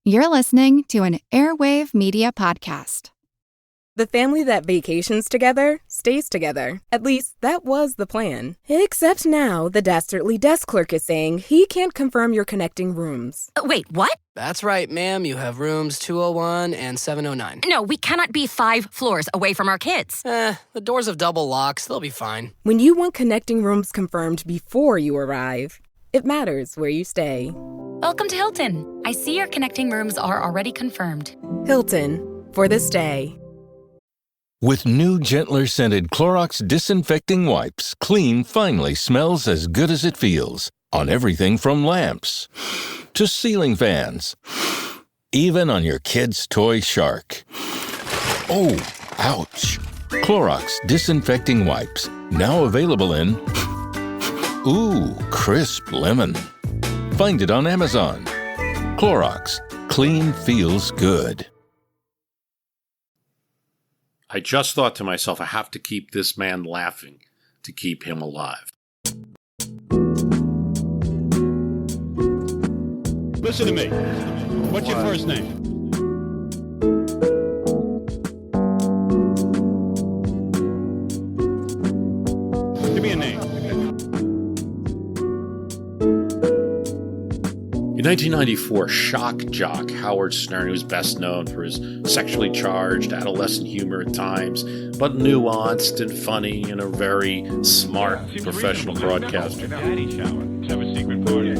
You're listening to an Airwave Media Podcast. The family that vacations together stays together. At least, that was the plan. Except now, the dastardly desk clerk is saying he can't confirm your connecting rooms. Wait, what? That's right, ma'am. You have rooms 201 and 709. No, we cannot be 5 floors away from our kids. The doors have double locks. They'll be fine. When you want connecting rooms confirmed before you arrive, it matters where you stay. Welcome to Hilton. I see your connecting rooms are already confirmed. Hilton, for this day. With new, gentler scented Clorox disinfecting wipes, clean finally smells as good as it feels. On everything from lamps to ceiling fans. Even on your kid's toy shark. Oh, ouch. Clorox disinfecting wipes. Now available in... Ooh, crisp lemon. Find it on Amazon. Clorox. Clean feels good. I just thought to myself, I have to keep this man laughing to keep him alive. Listen to me. What's your first name? Give me a name. In 1994, shock jock Howard Stern, who's best known for his sexually charged adolescent humor at times, but nuanced and funny and a very smart professional broadcaster. Have a secret party.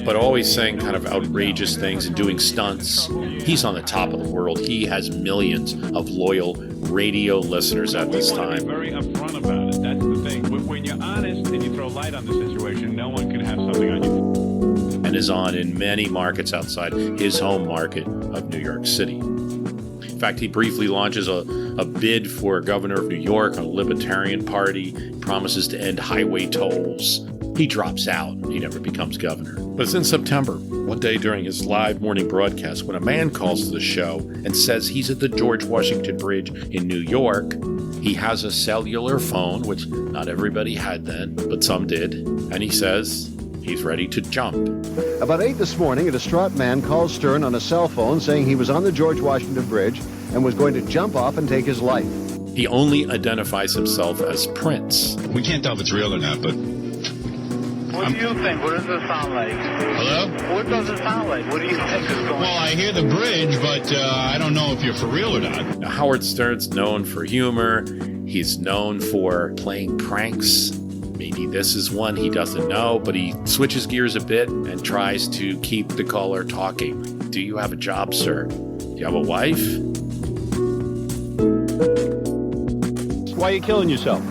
But always saying kind of outrageous things and doing stunts. He's on the top of the world. He has millions of loyal radio listeners at this time. Very upfront about it. That's the thing. When you're honest and you throw light on the situation, no one can have something on you. And is on in many markets outside his home market of New York City. In fact, he briefly launches a bid for governor of New York on a Libertarian Party, promises to end highway tolls. He drops out. He never becomes governor. But it's in September, one day during his live morning broadcast, when a man calls to the show and says he's at the George Washington Bridge in New York. He has a cellular phone, which not everybody had then, but some did. And he says he's ready to jump. About 8 this morning, a distraught man called Stern on a cell phone saying he was on the George Washington Bridge and was going to jump off and take his life. He only identifies himself as Prince. We can't tell if it's real or not, but... What do you think? What does it sound like? Hello? What does it sound like? What do you think is going on? Well, I hear the bridge, but I don't know if you're for real or not. Now, Howard Stern's known for humor. He's known for playing pranks. Maybe this is one he doesn't know, but he switches gears a bit and tries to keep the caller talking. Do you have a job, sir? Do you have a wife? Why are you killing yourself?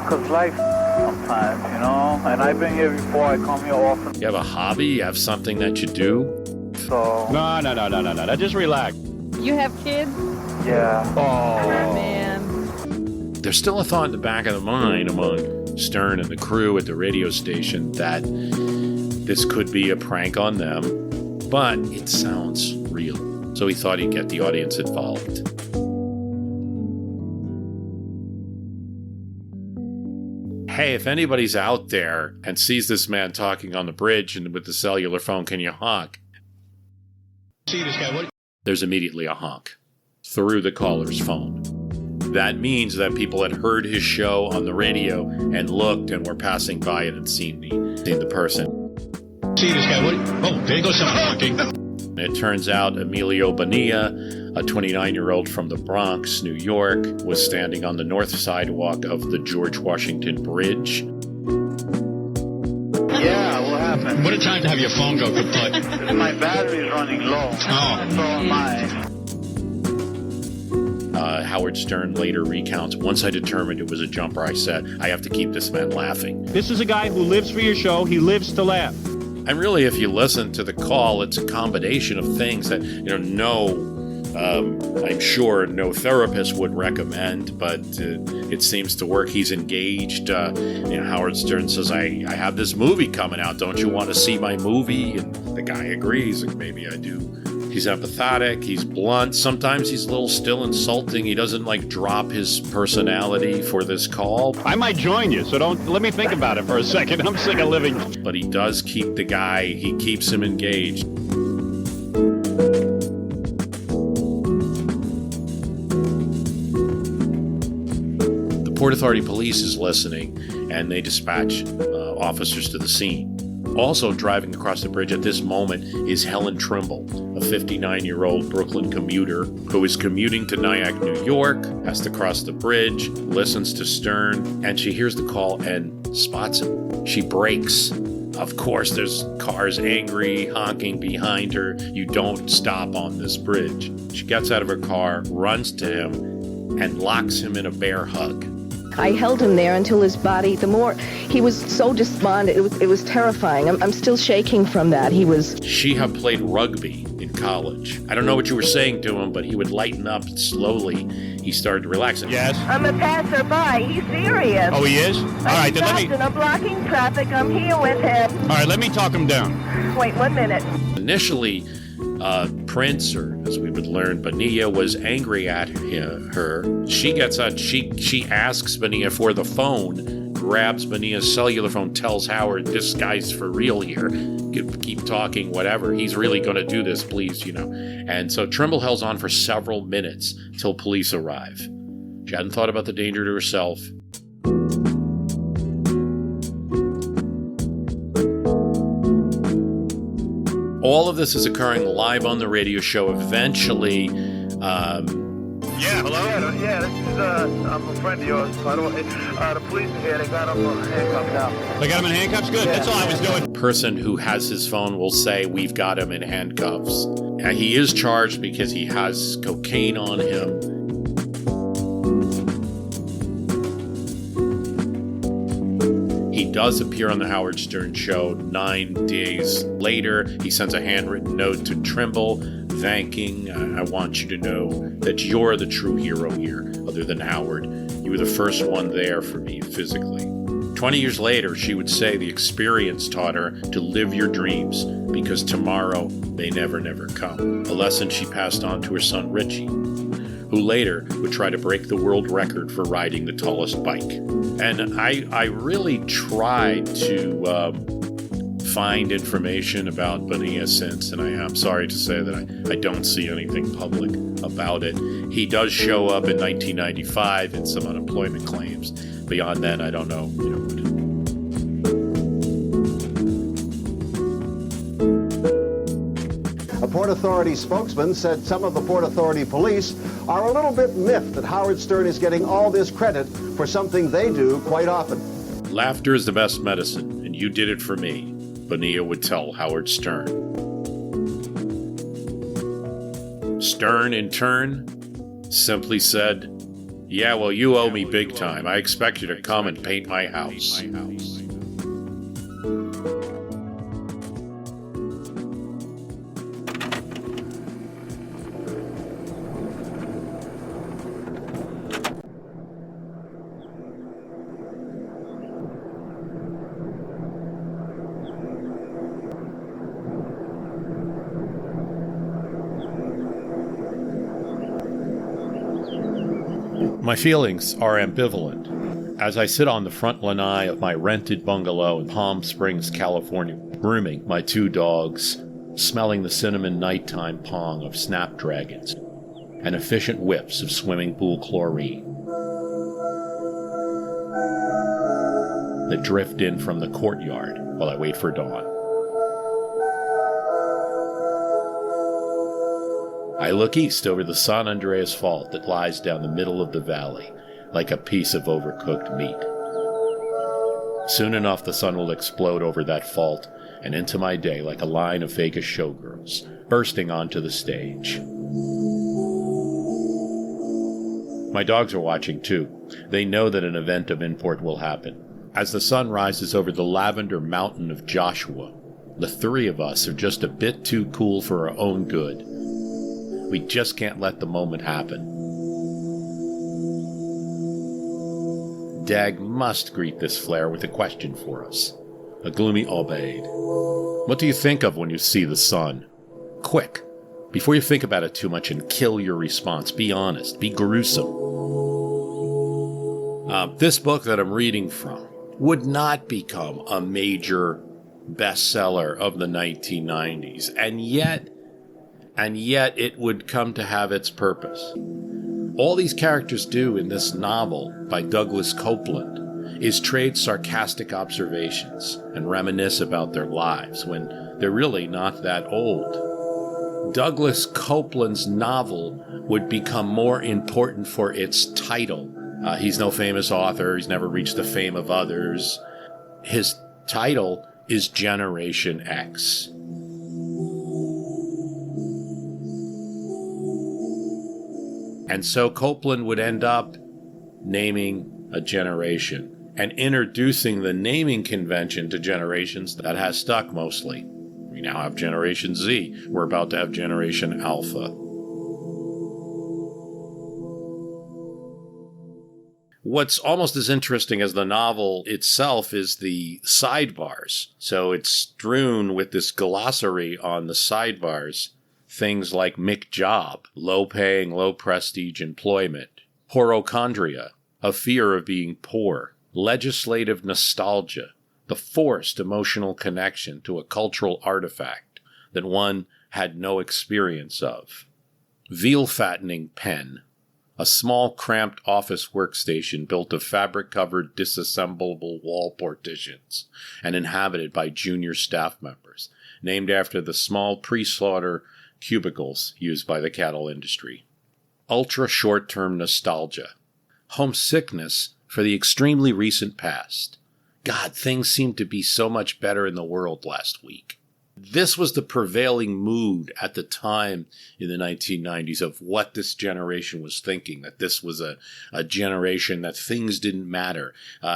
Because life sometimes, you know, and I've been here before. I come here often. You have a hobby? You have something that you do? So... No. Just relax. You have kids? Yeah. Oh, Man. There's still a thought in the back of the mind among Stern and the crew at the radio station that this could be a prank on them, but it sounds real. So he thought he'd get the audience involved. Hey, if anybody's out there and sees this man talking on the bridge and with the cellular phone, can you honk? See this guy, what? There's immediately a honk through the caller's phone. That means that people had heard his show on the radio and looked and were passing by it and seen the person. See this guy, what? Oh, there goes someone honking. It turns out Emilio Bonilla, a 29-year-old from the Bronx, New York, was standing on the north sidewalk of the George Washington Bridge. Yeah, what happened? What a time to have your phone go kaput. My battery's running low. Oh. So am I. Howard Stern later recounts, once I determined it was a jumper, I said, I have to keep this man laughing. This is a guy who lives for your show. He lives to laugh. And really, if you listen to the call, it's a combination of things that, I'm sure no therapist would recommend, but it seems to work. He's engaged. Howard Stern says, I have this movie coming out. Don't you want to see my movie? And the guy agrees. Like, maybe I do He's empathetic, he's blunt, sometimes he's a little still insulting. He doesn't drop his personality for this call. I might join you, so let me think about it for a second. I'm sick of living. But he does keep the guy, he keeps him engaged. The Port Authority Police is listening, and they dispatch officers to the scene. Also driving across the bridge at this moment is Helen Trimble, a 59-year-old Brooklyn commuter who is commuting to Nyack, New York, has to cross the bridge, listens to Stern, and she hears the call and spots him. She brakes. Of course, there's cars angry, honking behind her. You don't stop on this bridge. She gets out of her car, runs to him, and locks him in a bear hug. I held him there until his body, he was so despondent, it was terrifying. I'm still shaking from that. She had played rugby in college. I don't know what you were saying to him, but he would lighten up slowly. He started relaxing. Yes? I'm a passerby. He's serious. Oh, he is? All right, then let me... I'm blocking traffic. I'm here with him. All right, let me talk him down. Wait 1 minute. Initially, Prince, or as we would learn, Bonilla, was angry at her. She gets out, she asks Bonilla for the phone, grabs Bonilla's cellular phone, tells Howard, this guy's for real here. Keep talking, whatever. He's really going to do this, please, And so Trimble holds on for several minutes till police arrive. She hadn't thought about the danger to herself. All of this is occurring live on the radio show. Eventually, Yeah, hello? Yeah, this is, I'm a friend of yours. By the way, the police are here. They got him handcuffed now. They got him in handcuffs? Good. Yeah. That's all I was doing. Person who has his phone will say, we've got him in handcuffs. And he is charged because he has cocaine on him. He does appear on the Howard Stern show 9 days later. He sends a handwritten note to Trimble thanking, I want you to know that you're the true hero here, other than Howard. You were the first one there for me physically. 20 years later, she would say the experience taught her to live your dreams because tomorrow they never come. A lesson she passed on to her son Richie, who later would try to break the world record for riding the tallest bike. And I really tried to find information about Bonilla since, and I'm sorry to say that I don't see anything public about it. He does show up in 1995 in some unemployment claims. Beyond that, I don't know. A Port Authority spokesman said some of the Port Authority police are a little bit miffed that Howard Stern is getting all this credit for something they do quite often. Laughter is the best medicine, and you did it for me, Bonilla would tell Howard Stern. Stern, in turn, simply said, yeah, well, you owe me big time. I expect you to come and paint my house. My feelings are ambivalent as I sit on the front lanai of my rented bungalow in Palm Springs, California, grooming my 2 dogs, smelling the cinnamon nighttime pong of snapdragons and efficient whiffs of swimming pool chlorine that drift in from the courtyard while I wait for dawn. I look east over the San Andreas Fault that lies down the middle of the valley, like a piece of overcooked meat. Soon enough, the sun will explode over that fault and into my day like a line of Vegas showgirls, bursting onto the stage. My dogs are watching too. They know that an event of import will happen. As the sun rises over the lavender mountain of Joshua, the 3 of us are just a bit too cool for our own good. We just can't let the moment happen. Dag must greet this flare with a question for us. A gloomy obeyed. What do you think of when you see the sun? Quick, Before you think about it too much and kill your response, be honest, be gruesome. This book that I'm reading from would not become a major bestseller of the 1990s, and yet it would come to have its purpose. All these characters do in this novel by Douglas Coupland is trade sarcastic observations and reminisce about their lives when they're really not that old. Douglas Coupland's novel would become more important for its title. He's no famous author. He's never reached the fame of others. His title is Generation X. And so Coupland would end up naming a generation and introducing the naming convention to generations that has stuck mostly. We now have Generation Z. We're about to have Generation Alpha. What's almost as interesting as the novel itself is the sidebars. So it's strewn with this glossary on the sidebars. Things like McJob, low-paying, low-prestige employment, porochondria, a fear of being poor, legislative nostalgia, the forced emotional connection to a cultural artifact that one had no experience of, veal-fattening pen, a small, cramped office workstation built of fabric-covered, disassemblable wall partitions and inhabited by junior staff members, named after the small pre-slaughter cubicles used by the cattle industry. Ultra-short-term nostalgia. Homesickness for the extremely recent past. God, things seemed to be so much better in the world last week. This was the prevailing mood at the time in the 1990s of what this generation was thinking, that this was a generation that things didn't matter.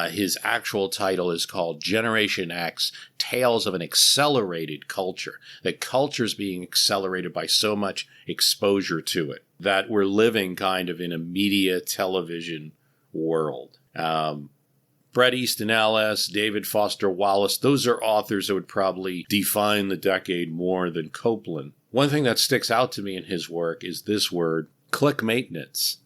His actual title is called Generation X, Tales of an Accelerated Culture. That culture's being accelerated by so much exposure to it, that we're living kind of in a media television world. Bret Easton Ellis, David Foster Wallace, those are authors that would probably define the decade more than Coupland. One thing that sticks out to me in his work is this word, clique maintenance.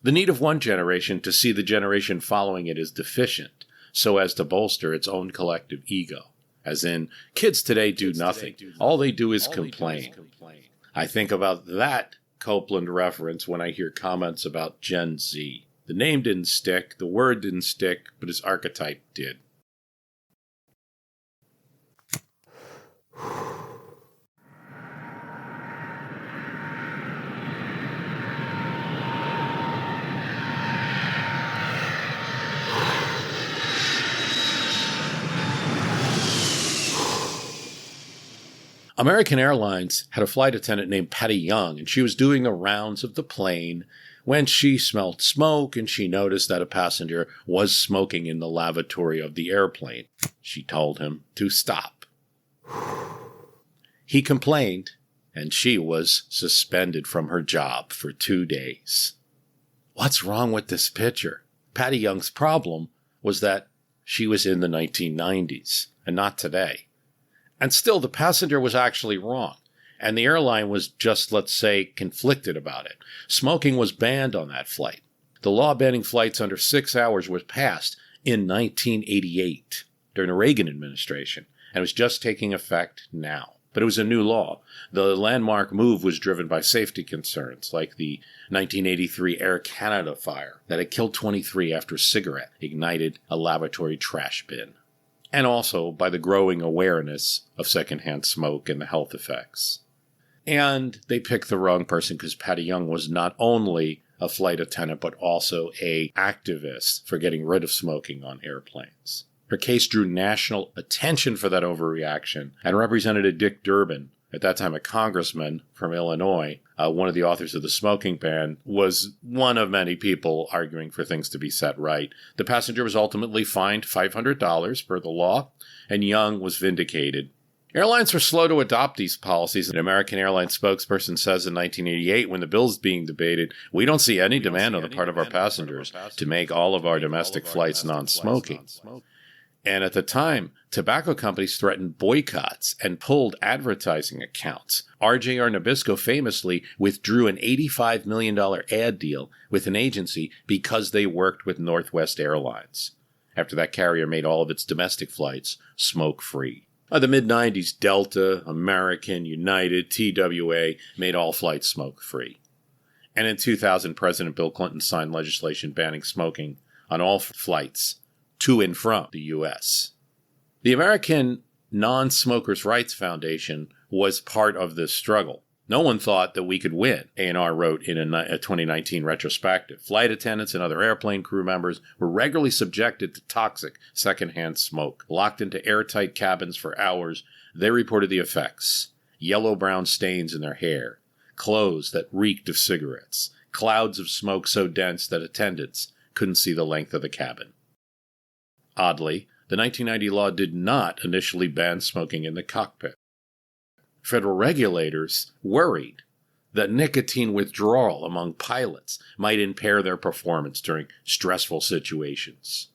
The need of one generation to see the generation following it as deficient, so as to bolster its own collective ego. As in, kids today do nothing. All they do is complain. I think about that Coupland reference when I hear comments about Gen Z. The name didn't stick, the word didn't stick, but his archetype did. American Airlines had a flight attendant named Patty Young, and she was doing the rounds of the plane when she smelled smoke and she noticed that a passenger was smoking in the lavatory of the airplane. She told him to stop. He complained, and she was suspended from her job for 2 days. What's wrong with this picture? Patty Young's problem was that she was in the 1990s and not today. And still, the passenger was actually wrong. And the airline was just, let's say, conflicted about it. Smoking was banned on that flight. The law banning flights under 6 hours was passed in 1988 during the Reagan administration, and it was just taking effect now. But it was a new law. The landmark move was driven by safety concerns, like the 1983 Air Canada fire that had killed 23 after a cigarette ignited a lavatory trash bin, and also by the growing awareness of secondhand smoke and the health effects. And they picked the wrong person because Patty Young was not only a flight attendant, but also an activist for getting rid of smoking on airplanes. Her case drew national attention for that overreaction, and Representative Dick Durbin, at that time a congressman from Illinois, one of the authors of the smoking ban, was one of many people arguing for things to be set right. The passenger was ultimately fined $500 per the law, and Young was vindicated. Airlines were slow to adopt these policies. An American Airlines spokesperson says in 1988, when the bill is being debated, we don't see any demand on the part of our passengers to make all of our domestic flights non-smoking. And at the time, tobacco companies threatened boycotts and pulled advertising accounts. RJR Nabisco famously withdrew an $85 million ad deal with an agency because they worked with Northwest Airlines. After that carrier made all of its domestic flights smoke-free. By the mid-90s, Delta, American, United, TWA made all flights smoke-free. And in 2000, President Bill Clinton signed legislation banning smoking on all flights to and from the U.S. The American Non-Smokers' Rights Foundation was part of this struggle. No one thought that we could win, A&R wrote in a 2019 retrospective. Flight attendants and other airplane crew members were regularly subjected to toxic secondhand smoke. Locked into airtight cabins for hours, they reported the effects. Yellow-brown stains in their hair, clothes that reeked of cigarettes, clouds of smoke so dense that attendants couldn't see the length of the cabin. Oddly, the 1990 law did not initially ban smoking in the cockpit. Federal regulators worried that nicotine withdrawal among pilots might impair their performance during stressful situations.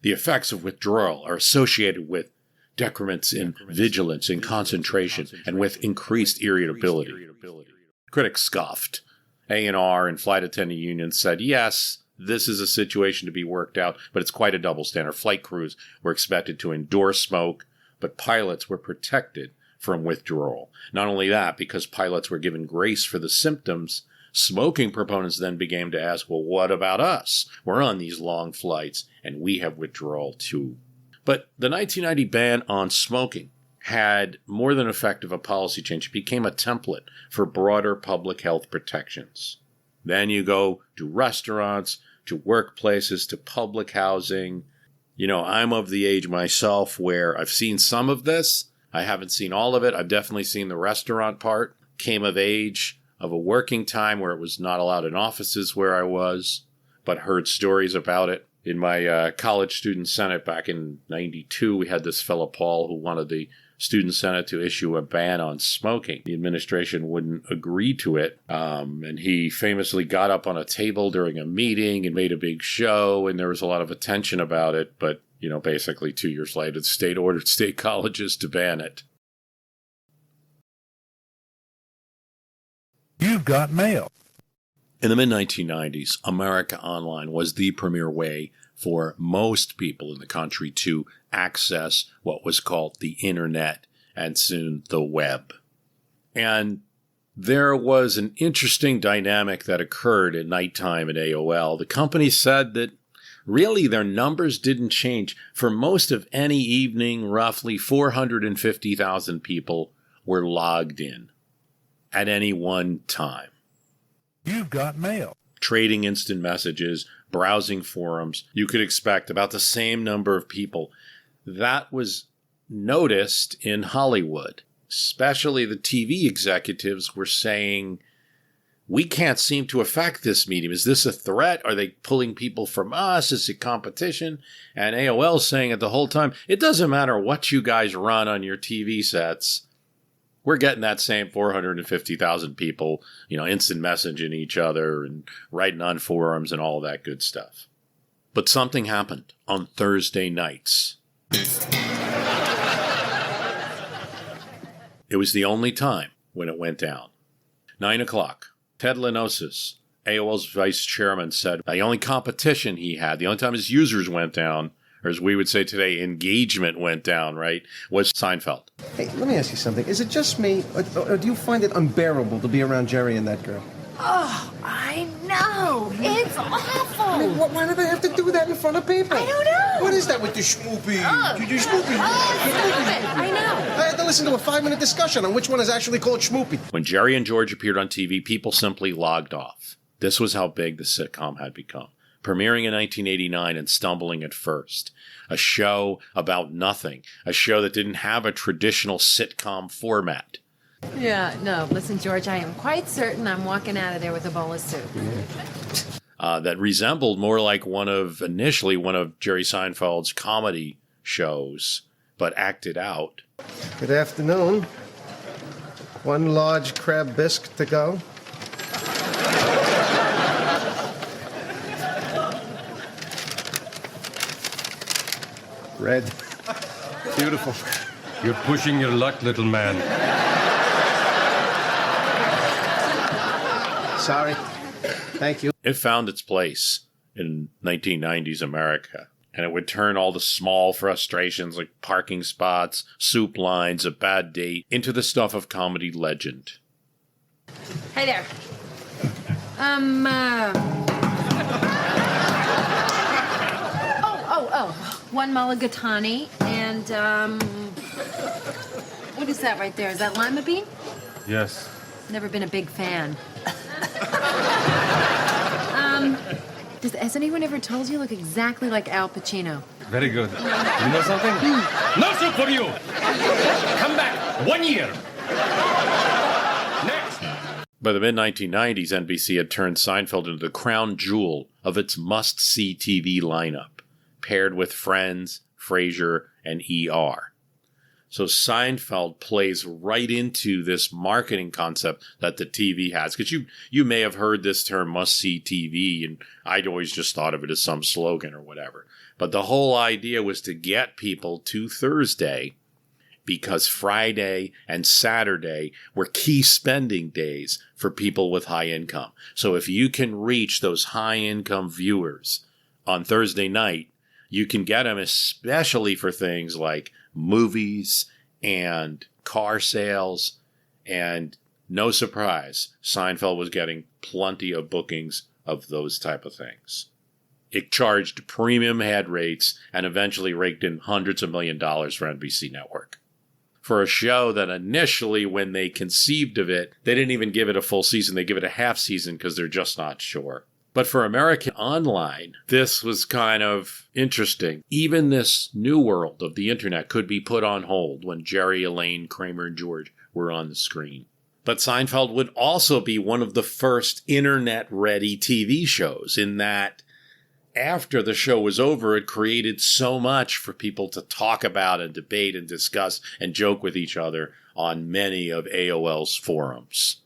The effects of withdrawal are associated with decrements in vigilance and concentration and with increased irritability. Critics scoffed. A&R and flight attendant unions said, yes, this is a situation to be worked out, but it's quite a double standard. Flight crews were expected to endorse smoke, but pilots were protected from withdrawal. Not only that, because pilots were given grace for the symptoms, smoking proponents then began to ask, well, what about us? We're on these long flights, and we have withdrawal too. But the 1990 ban on smoking had more than effect of a policy change. It became a template for broader public health protections. Then you go to restaurants, to workplaces, to public housing. You know, I'm of the age myself where I've seen some of this. I haven't seen all of it. I've definitely seen the restaurant part. Came of age of a working time where it was not allowed in offices where I was, but heard stories about it. In my college student senate back in 92, we had this fellow, Paul, who wanted the student senate to issue a ban on smoking. The administration wouldn't agree to it, and he famously got up on a table during a meeting and made a big show, and there was a lot of attention about it, but, you know, basically 2 years later, the state ordered state colleges to ban it. You've got mail. In the mid-1990s, America Online was the premier way for most people in the country to access what was called the internet and soon the web. And there was an interesting dynamic that occurred at nighttime at AOL. The company said that really their numbers didn't change. For most of any evening, roughly 450,000 people were logged in at any one time. You've got mail. Trading instant messages, browsing forums, you could expect about the same number of people. That was noticed in Hollywood. Especially the TV executives were saying, we can't seem to affect this medium. Is this a threat? Are they pulling people from us? Is it competition? And AOL saying it the whole time, it doesn't matter what you guys run on your TV sets. We're getting that same 450,000 people, you know, instant messaging each other and writing on forums and all of that good stuff. But something happened on Thursday nights. It was the only time when it went down. 9 o'clock. Ted Lenosis, AOL's vice chairman, said the only competition he had, the only time his users went down, or as we would say today, engagement went down, right, was Seinfeld. Hey, let me ask you something. Is it just me, or do you find it unbearable to be around Jerry and that girl? Oh, I know. It's awful. I mean, why do they have to do that in front of people? I don't know. What is that with the schmoopy? Oh. You schmoopy. Oh, stop it. I know. I had to listen to a 5-minute discussion on which one is actually called schmoopy. When Jerry and George appeared on TV, people simply logged off. This was how big the sitcom had become. Premiering in 1989 and stumbling at first. A show about nothing. A show that didn't have a traditional sitcom format. Yeah, no, listen, George, I am quite certain I'm walking out of there with a bowl of soup. That resembled more like initially one of Jerry Seinfeld's comedy shows, but acted out. Good afternoon. One large crab bisque to go. Red. Beautiful. You're pushing your luck, little man. Sorry. Thank you. It found its place in 1990s America, and it would turn all the small frustrations like parking spots, soup lines, a bad date into the stuff of comedy legend. Hey there. One mulligatawny and, what is that right there? Is that lima bean? Yes. Never been a big fan. Has anyone ever told you look exactly like Al Pacino? Very good. You know something? No soup for you! Come back 1 year! Next! By the mid-1990s, NBC had turned Seinfeld into the crown jewel of its must-see TV lineup, paired with Friends, Frasier, and ER. So Seinfeld plays right into this marketing concept that the TV has. Because you may have heard this term must-see TV, and I'd always just thought of it as some slogan or whatever. But the whole idea was to get people to Thursday because Friday and Saturday were key spending days for people with high income. So if you can reach those high-income viewers on Thursday night, you can get them especially for things like movies and car sales, and no surprise, Seinfeld was getting plenty of bookings of those type of things. It charged premium ad rates and eventually raked in hundreds of $millions for NBC Network. For a show that initially, when they conceived of it, they didn't even give it a full season, they give it a half season because they're just not sure. But for American Online, this was kind of interesting. Even this new world of the internet could be put on hold when Jerry, Elaine, Kramer, and George were on the screen. But Seinfeld would also be one of the first internet-ready TV shows in that after the show was over, it created so much for people to talk about and debate and discuss and joke with each other on many of AOL's forums.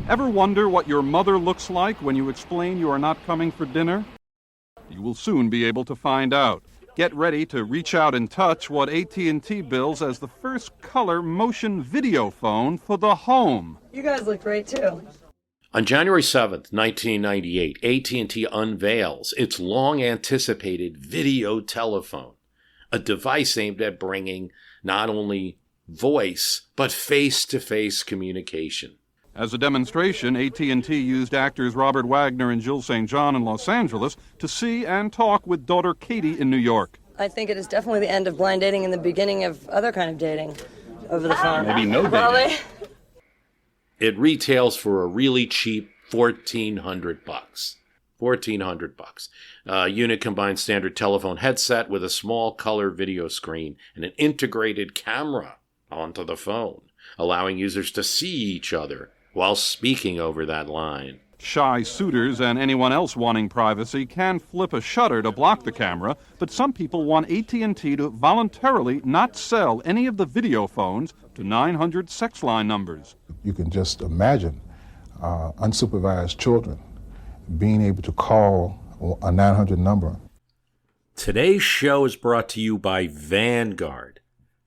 Ever wonder what your mother looks like when you explain you are not coming for dinner? You will soon be able to find out. Get ready to reach out and touch what AT&T bills as the first color motion video phone for the home. You guys look great, too. On January 7th, 1998, AT&T unveils its long-anticipated video telephone, a device aimed at bringing not only voice, but face-to-face communication. As a demonstration, AT&T used actors Robert Wagner and Jill St. John in Los Angeles to see and talk with daughter Katie in New York. I think it is definitely the end of blind dating and the beginning of other kind of dating over the phone. Maybe no dating. Probably. It retails for a really cheap $1,400. $1,400. Unit combines standard telephone headset with a small color video screen and an integrated camera onto the phone, allowing users to see each other while speaking over that line. Shy suitors and anyone else wanting privacy can flip a shutter to block the camera, but some people want AT&T to voluntarily not sell any of the video phones to 900 sex line numbers. You can just imagine unsupervised children being able to call a 900 number. Today's show is brought to you by Vanguard.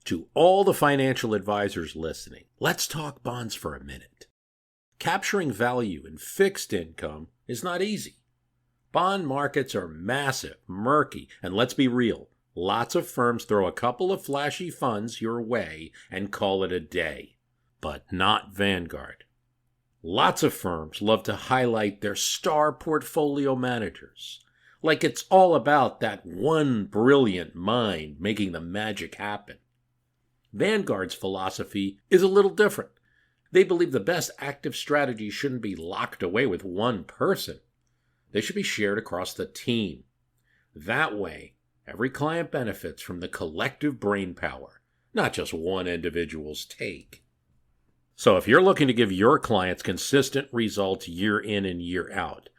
To all the financial advisors listening, let's talk bonds for a minute. Capturing value in fixed income is not easy. Bond markets are massive, murky, and let's be real, lots of firms throw a couple of flashy funds your way and call it a day. But not Vanguard. Lots of firms love to highlight their star portfolio managers, like it's all about that one brilliant mind making the magic happen. Vanguard's philosophy is a little different. They believe the best active strategies shouldn't be locked away with one person. They should be shared across the team. That way, every client benefits from the collective brainpower, not just one individual's take. So if you're looking to give your clients consistent results year in and year out,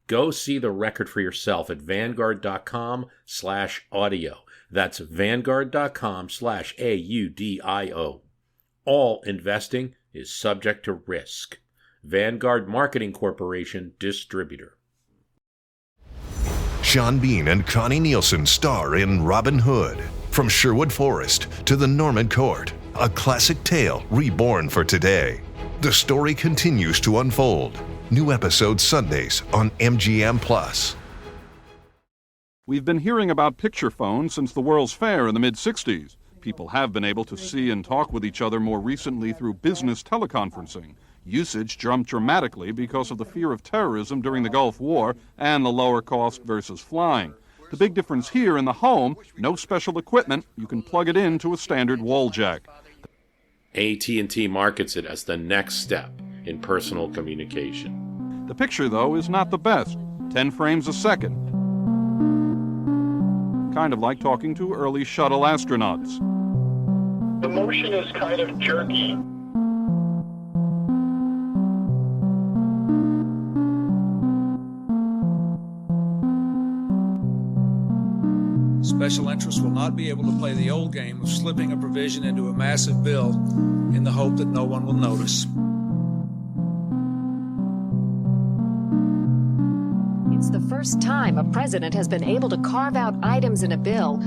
go see the record for yourself at Vanguard.com/audio. That's Vanguard.com/AUDIO. All investing is subject to risk. Vanguard Marketing Corporation Distributor. Sean Bean and Connie Nielsen star in Robin Hood. From Sherwood Forest to the Norman Court, a classic tale reborn for today. The story continues to unfold. New episodes Sundays on MGM+. We've been hearing about picture phones since the World's Fair in the mid-'60s. People have been able to see and talk with each other more recently through business teleconferencing. Usage jumped dramatically because of the fear of terrorism during the Gulf War and the lower cost versus flying. The big difference here in the home, no special equipment, you can plug it into a standard wall jack. AT&T markets it as the next step in personal communication. The picture, though, is not the best. 10 frames a second. Kind of like talking to early shuttle astronauts. The motion is kind of jerky. Special interests will not be able to play the old game of slipping a provision into a massive bill in the hope that no one will notice. It's the first time a president has been able to carve out items in a bill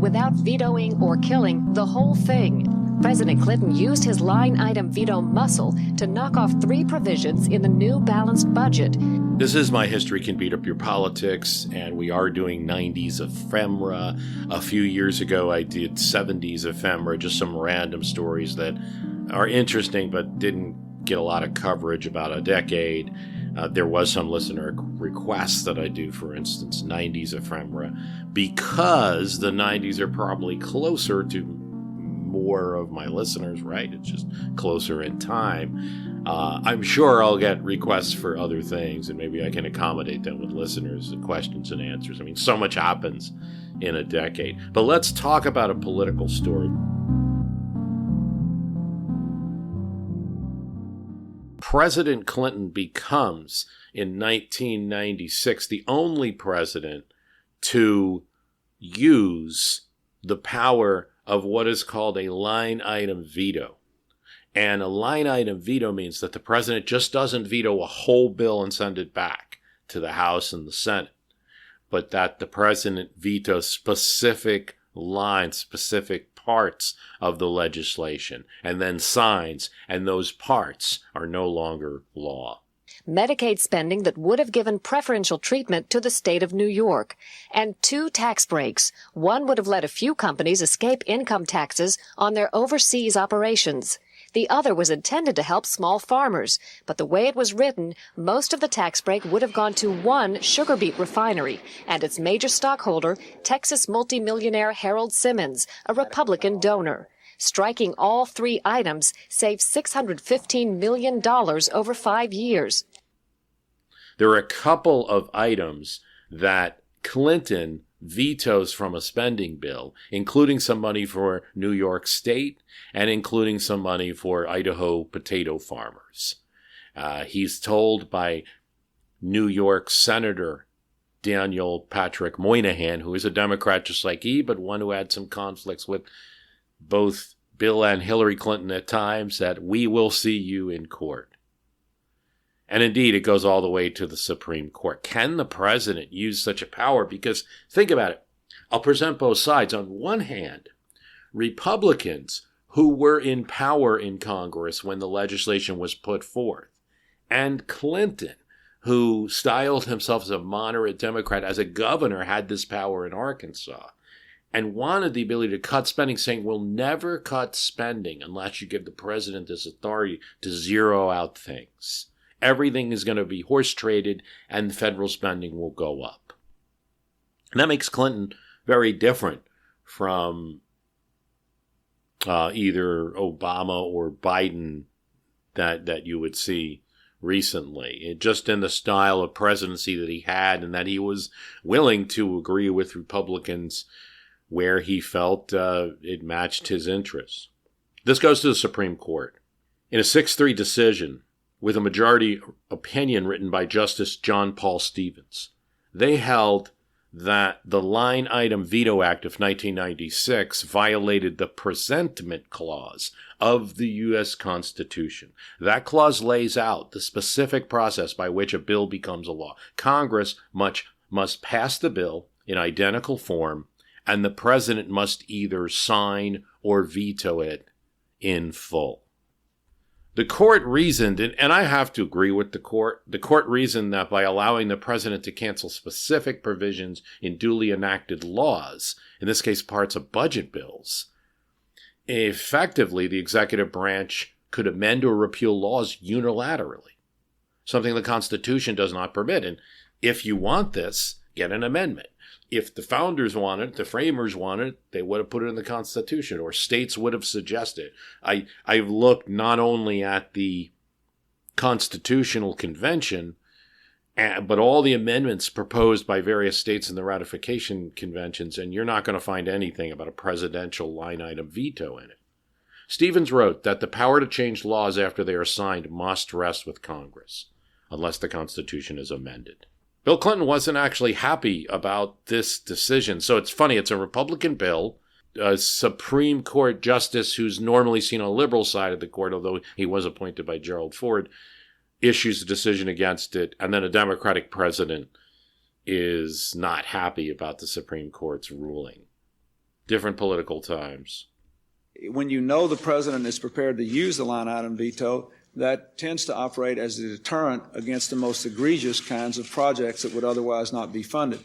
without vetoing or killing the whole thing. President Clinton used his line item veto muscle to knock off 3 provisions in the new balanced budget. This is My History Can Beat Up Your Politics, and we are doing 90s ephemera. A few years ago, I did 70s ephemera, just some random stories that are interesting but didn't get a lot of coverage about a decade. There was some listener requests that I do, for instance, 90s ephemera, because the 90s are probably closer to more of my listeners, right? It's just closer in time. I'm sure I'll get requests for other things, and maybe I can accommodate them with listeners' questions and answers. I mean, so much happens in a decade. But let's talk about a political story. President Clinton becomes, in 1996, the only president to use the power of what is called a line item veto. And a line item veto means that the president just doesn't veto a whole bill and send it back to the House and the Senate, but that the president vetoes specific lines, specific parts of the legislation, and then signs, and those parts are no longer law. Medicaid spending that would have given preferential treatment to the state of New York, and 2 tax breaks. One would have let a few companies escape income taxes on their overseas operations. The other was intended to help small farmers, but the way it was written, most of the tax break would have gone to one sugar beet refinery and its major stockholder, Texas multimillionaire Harold Simmons, a Republican donor. Striking all 3 items saved $615 million over 5 years. There are a couple of items that Clinton vetoes from a spending bill, including some money for New York State and including some money for Idaho potato farmers. He's told by New York Senator Daniel Patrick Moynihan, who is a Democrat just like he, but one who had some conflicts with both Bill and Hillary Clinton at times, that we will see you in court. And indeed, it goes all the way to the Supreme Court. Can the president use such a power? Because think about it. I'll present both sides. On one hand, Republicans who were in power in Congress when the legislation was put forth, and Clinton, who styled himself as a moderate Democrat, as a governor, had this power in Arkansas, and wanted the ability to cut spending, saying we'll never cut spending unless you give the president this authority to zero out things. Everything is going to be horse traded and federal spending will go up. And that makes Clinton very different from either Obama or Biden that you would see recently. Just in the style of presidency that he had, and that he was willing to agree with Republicans where he felt it matched his interests. This goes to the Supreme Court. In a 6-3 decision, with a majority opinion written by Justice John Paul Stevens, they held that the Line Item Veto Act of 1996 violated the presentment clause of the U.S. Constitution. That clause lays out the specific process by which a bill becomes a law. Congress must pass the bill in identical form, and the president must either sign or veto it in full. The court reasoned, and I have to agree with the court reasoned that by allowing the president to cancel specific provisions in duly enacted laws, in this case parts of budget bills, effectively the executive branch could amend or repeal laws unilaterally, something the Constitution does not permit. And if you want this, get an amendment. If the founders wanted it, the framers wanted it, they would have put it in the Constitution, or states would have suggested. I've looked not only at the Constitutional Convention, but all the amendments proposed by various states in the ratification conventions, and you're not going to find anything about a presidential line item veto in it. Stevens wrote that the power to change laws after they are signed must rest with Congress, unless the Constitution is amended. Bill Clinton wasn't actually happy about this decision. So it's funny, it's a Republican bill. A Supreme Court justice who's normally seen on the liberal side of the court, although he was appointed by Gerald Ford, issues a decision against it. And then a Democratic president is not happy about the Supreme Court's ruling. Different political times. When you know the president is prepared to use the line item veto, that tends to operate as a deterrent against the most egregious kinds of projects that would otherwise not be funded.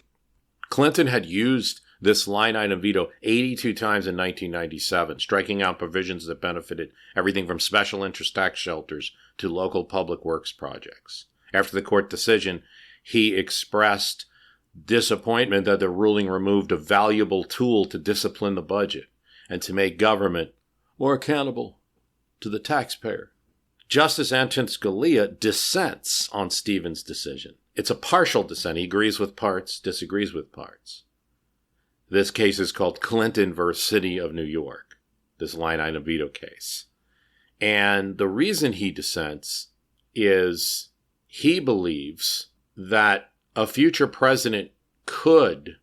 Clinton had used this line item veto 82 times in 1997, striking out provisions that benefited everything from special interest tax shelters to local public works projects. After the court decision, he expressed disappointment that the ruling removed a valuable tool to discipline the budget and to make government more accountable to the taxpayer. Justice Antonin Scalia dissents on Stevens' decision. It's a partial dissent. He agrees with parts, disagrees with parts. This case is called Clinton versus City of New York, this line item veto case. And the reason he dissents is he believes that a future president could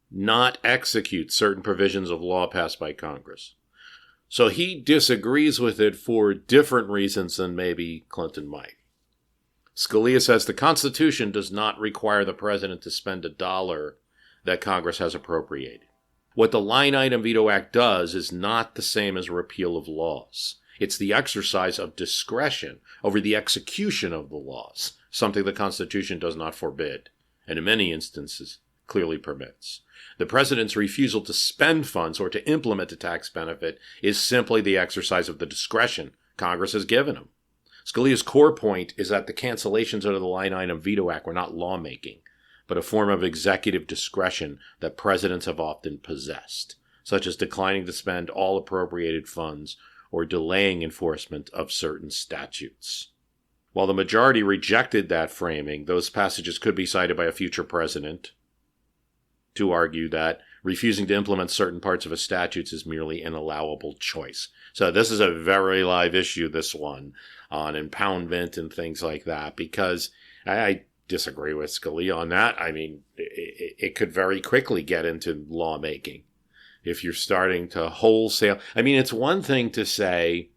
not execute certain provisions of law passed by Congress. So he disagrees with it for different reasons than maybe Clinton might. Scalia says the Constitution does not require the president to spend a dollar that Congress has appropriated. What the Line Item Veto Act does is not the same as a repeal of laws. It's the exercise of discretion over the execution of the laws, something the Constitution does not forbid, and in many instances clearly permits. The president's refusal to spend funds or to implement a tax benefit is simply the exercise of the discretion Congress has given him. Scalia's core point is that the cancellations under the Line Item Veto Act were not lawmaking, but a form of executive discretion that presidents have often possessed, such as declining to spend all appropriated funds or delaying enforcement of certain statutes. While the majority rejected that framing, those passages could be cited by a future president to argue that refusing to implement certain parts of a statute is merely an allowable choice. So this is a very live issue, this one, on impoundment and things like that, because I disagree with Scalia on that. I mean, it could very quickly get into lawmaking if you're starting to wholesale. I mean, it's one thing to say,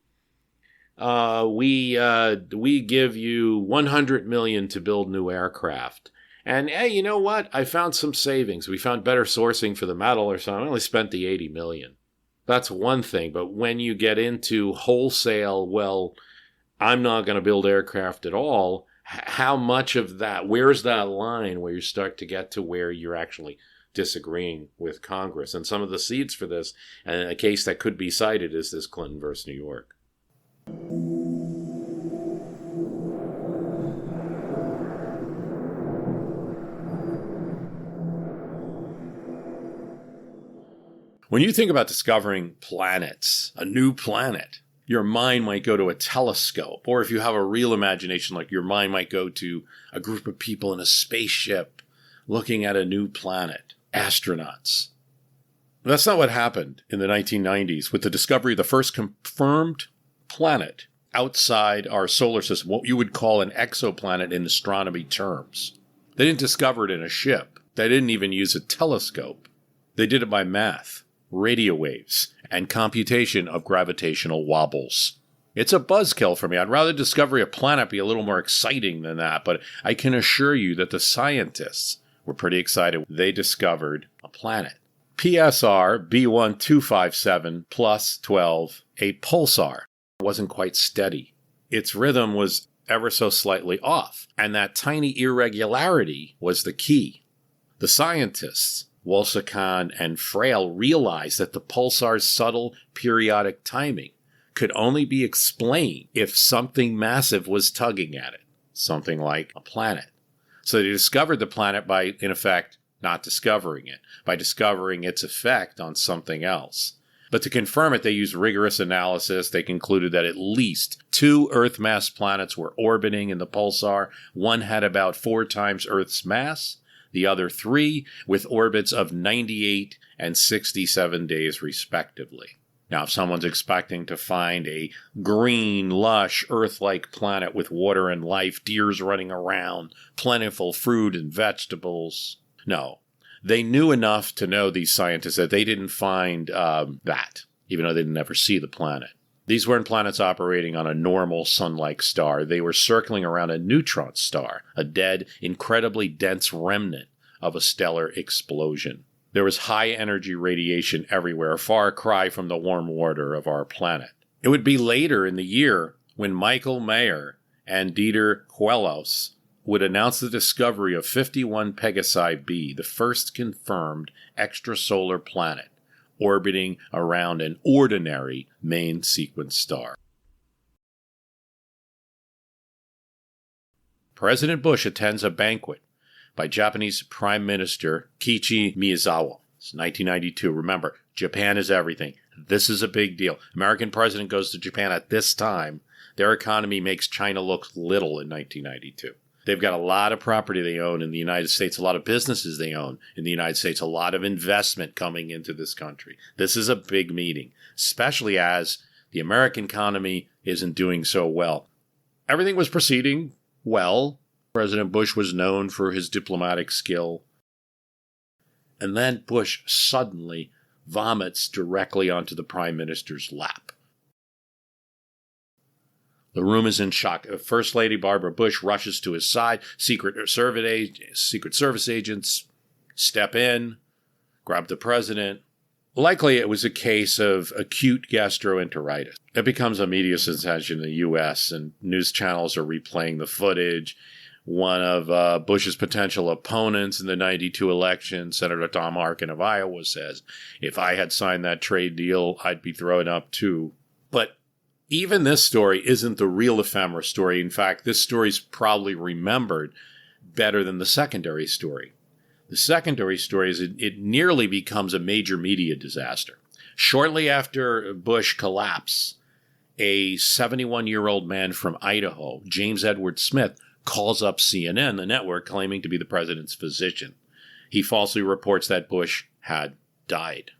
we give you $100 million to build new aircraft. And, hey, you know what? I found some savings. We found better sourcing for the metal or something. I only spent the $80 million. That's one thing. But when you get into wholesale, well, I'm not going to build aircraft at all, how much of that, where's that line where you start to get to where you're actually disagreeing with Congress? And some of the seeds for this, and a case that could be cited, is this Clinton versus New York. When you think about discovering planets, a new planet, your mind might go to a telescope. Or if you have a real imagination, like your mind might go to a group of people in a spaceship looking at a new planet, astronauts. That's not what happened in the 1990s with the discovery of the first confirmed planet outside our solar system, what you would call an exoplanet in astronomy terms. They didn't discover it in a ship. They didn't even use a telescope. They did it by math, radio waves, and computation of gravitational wobbles. It's a buzzkill for me. I'd rather discovery of a planet be a little more exciting than that, but I can assure you that the scientists were pretty excited. They discovered a planet. PSR B1257 plus 12, a pulsar. It wasn't quite steady. Its rhythm was ever so slightly off, and that tiny irregularity was the key. The scientists, Wolfson and Frail, realized that the pulsar's subtle periodic timing could only be explained if something massive was tugging at it, something like a planet. So they discovered the planet by, in effect, not discovering it, by discovering its effect on something else. But to confirm it, they used rigorous analysis. They concluded that at least 2 Earth-mass planets were orbiting in the pulsar. One had about 4 times Earth's mass, the other 3 with orbits of 98 and 67 days respectively. Now, if someone's expecting to find a green, lush, Earth-like planet with water and life, deers running around, plentiful fruit and vegetables, no. They knew enough to know, these scientists, that they didn't find that, even though they didn't ever see the planet. These weren't planets operating on a normal sun-like star. They were circling around a neutron star, a dead, incredibly dense remnant of a stellar explosion. There was high-energy radiation everywhere, a far cry from the warm water of our planet. It would be later in the year when Michael Mayer and Dieter Queloz would announce the discovery of 51 Pegasi b, the first confirmed extrasolar planet orbiting around an ordinary main sequence star. President Bush attends a banquet by Japanese Prime Minister Kiichi Miyazawa. It's 1992. Remember, Japan is everything. This is a big deal. American president goes to Japan at this time. Their economy makes China look little in 1992. They've got a lot of property they own in the United States, a lot of businesses they own in the United States, a lot of investment coming into this country. This is a big meeting, especially as the American economy isn't doing so well. Everything was proceeding well. President Bush was known for his diplomatic skill. And then Bush suddenly vomits directly onto the Prime Minister's lap. The room is in shock. First Lady Barbara Bush rushes to his side. Secret Service agents step in, grab the president. Likely it was a case of acute gastroenteritis. It becomes a media sensation in the U.S., and news channels are replaying the footage. One of Bush's potential opponents in the 92 election, Senator Tom Harkin of Iowa, says, if I had signed that trade deal, I'd be throwing up too. But even this story isn't the real ephemera story. In fact, this story's probably remembered better than the secondary story. The secondary story is it nearly becomes a major media disaster. Shortly after Bush collapsed, a 71-year-old man from Idaho, James Edward Smith, calls up CNN, the network, claiming to be the president's physician. He falsely reports that Bush had died.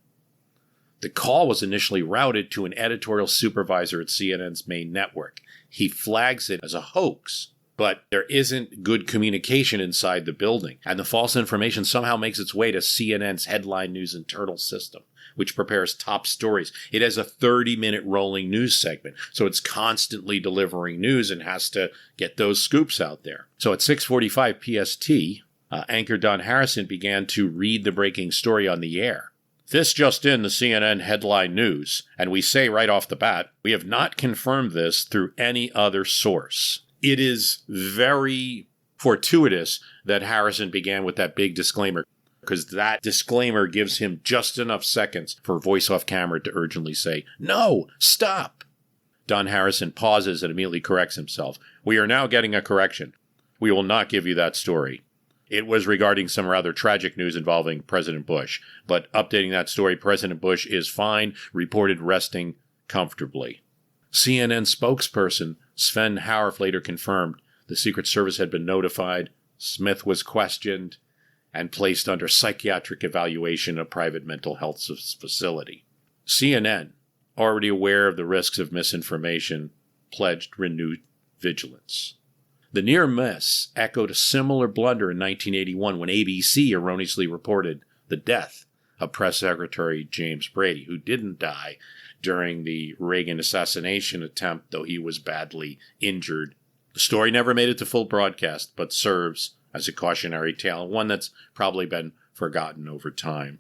The call was initially routed to an editorial supervisor at CNN's main network. He flags it as a hoax, but there isn't good communication inside the building, and the false information somehow makes its way to CNN's headline news internal system, which prepares top stories. It has a 30-minute rolling news segment, so it's constantly delivering news and has to get those scoops out there. So at 6:45 PST, anchor Don Harrison began to read the breaking story on the air. This just in, the CNN headline news, and we say right off the bat, we have not confirmed this through any other source. It is very fortuitous that Harrison began with that big disclaimer, because that disclaimer gives him just enough seconds for voice off camera to urgently say, no, stop. Don Harrison pauses and immediately corrects himself. We are now getting a correction. We will not give you that story. It was regarding some rather tragic news involving President Bush. But updating that story, President Bush is fine, reported resting comfortably. CNN spokesperson Sven Haurf later confirmed the Secret Service had been notified, Smith was questioned, and placed under psychiatric evaluation in a private mental health facility. CNN, already aware of the risks of misinformation, pledged renewed vigilance. The near miss echoed a similar blunder in 1981 when ABC erroneously reported the death of Press Secretary James Brady, who didn't die during the Reagan assassination attempt, though he was badly injured. The story never made it to full broadcast, but serves as a cautionary tale, one that's probably been forgotten over time.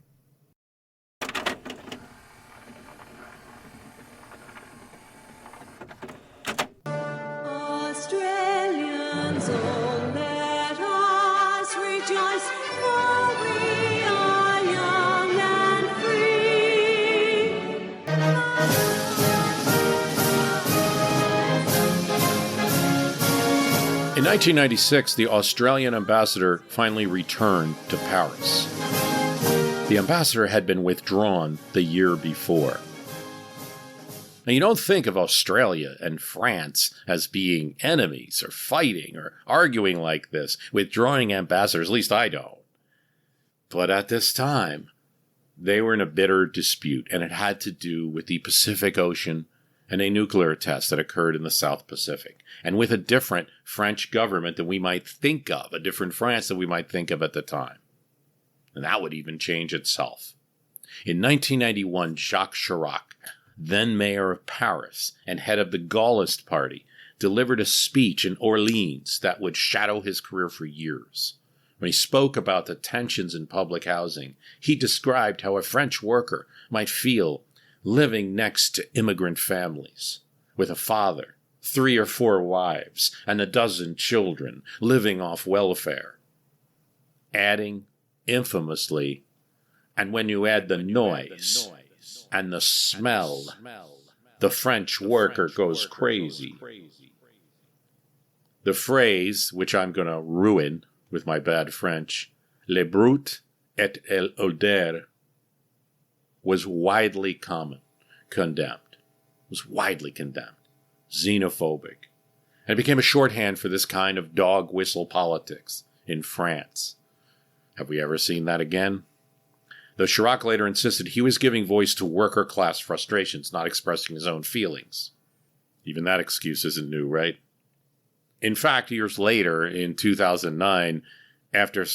Australians, oh, let us rejoice, for we are young and free. In 1996, the Australian ambassador finally returned to Paris. The ambassador had been withdrawn the year before. Now, you don't think of Australia and France as being enemies or fighting or arguing like this, withdrawing ambassadors, at least I don't. But at this time, they were in a bitter dispute, and it had to do with the Pacific Ocean and a nuclear test that occurred in the South Pacific, and with a different French government than we might think of, a different France than we might think of at the time. And that would even change itself. In 1991, Jacques Chirac, then mayor of Paris and head of the Gaullist Party, delivered a speech in Orleans that would shadow his career for years. When he spoke about the tensions in public housing, he described how a French worker might feel living next to immigrant families, with a father, 3 or 4 wives, and a dozen children living off welfare. Adding, infamously, and when you add the noise and the smell, the French worker goes crazy. The phrase, which I'm going to ruin with my bad French, le brute et l'odeur, was widely condemned, xenophobic, and it became a shorthand for this kind of dog whistle politics in France. Have we ever seen that again? Though Chirac later insisted he was giving voice to worker-class frustrations, not expressing his own feelings. Even that excuse isn't new, right? In fact, years later, in 2009, after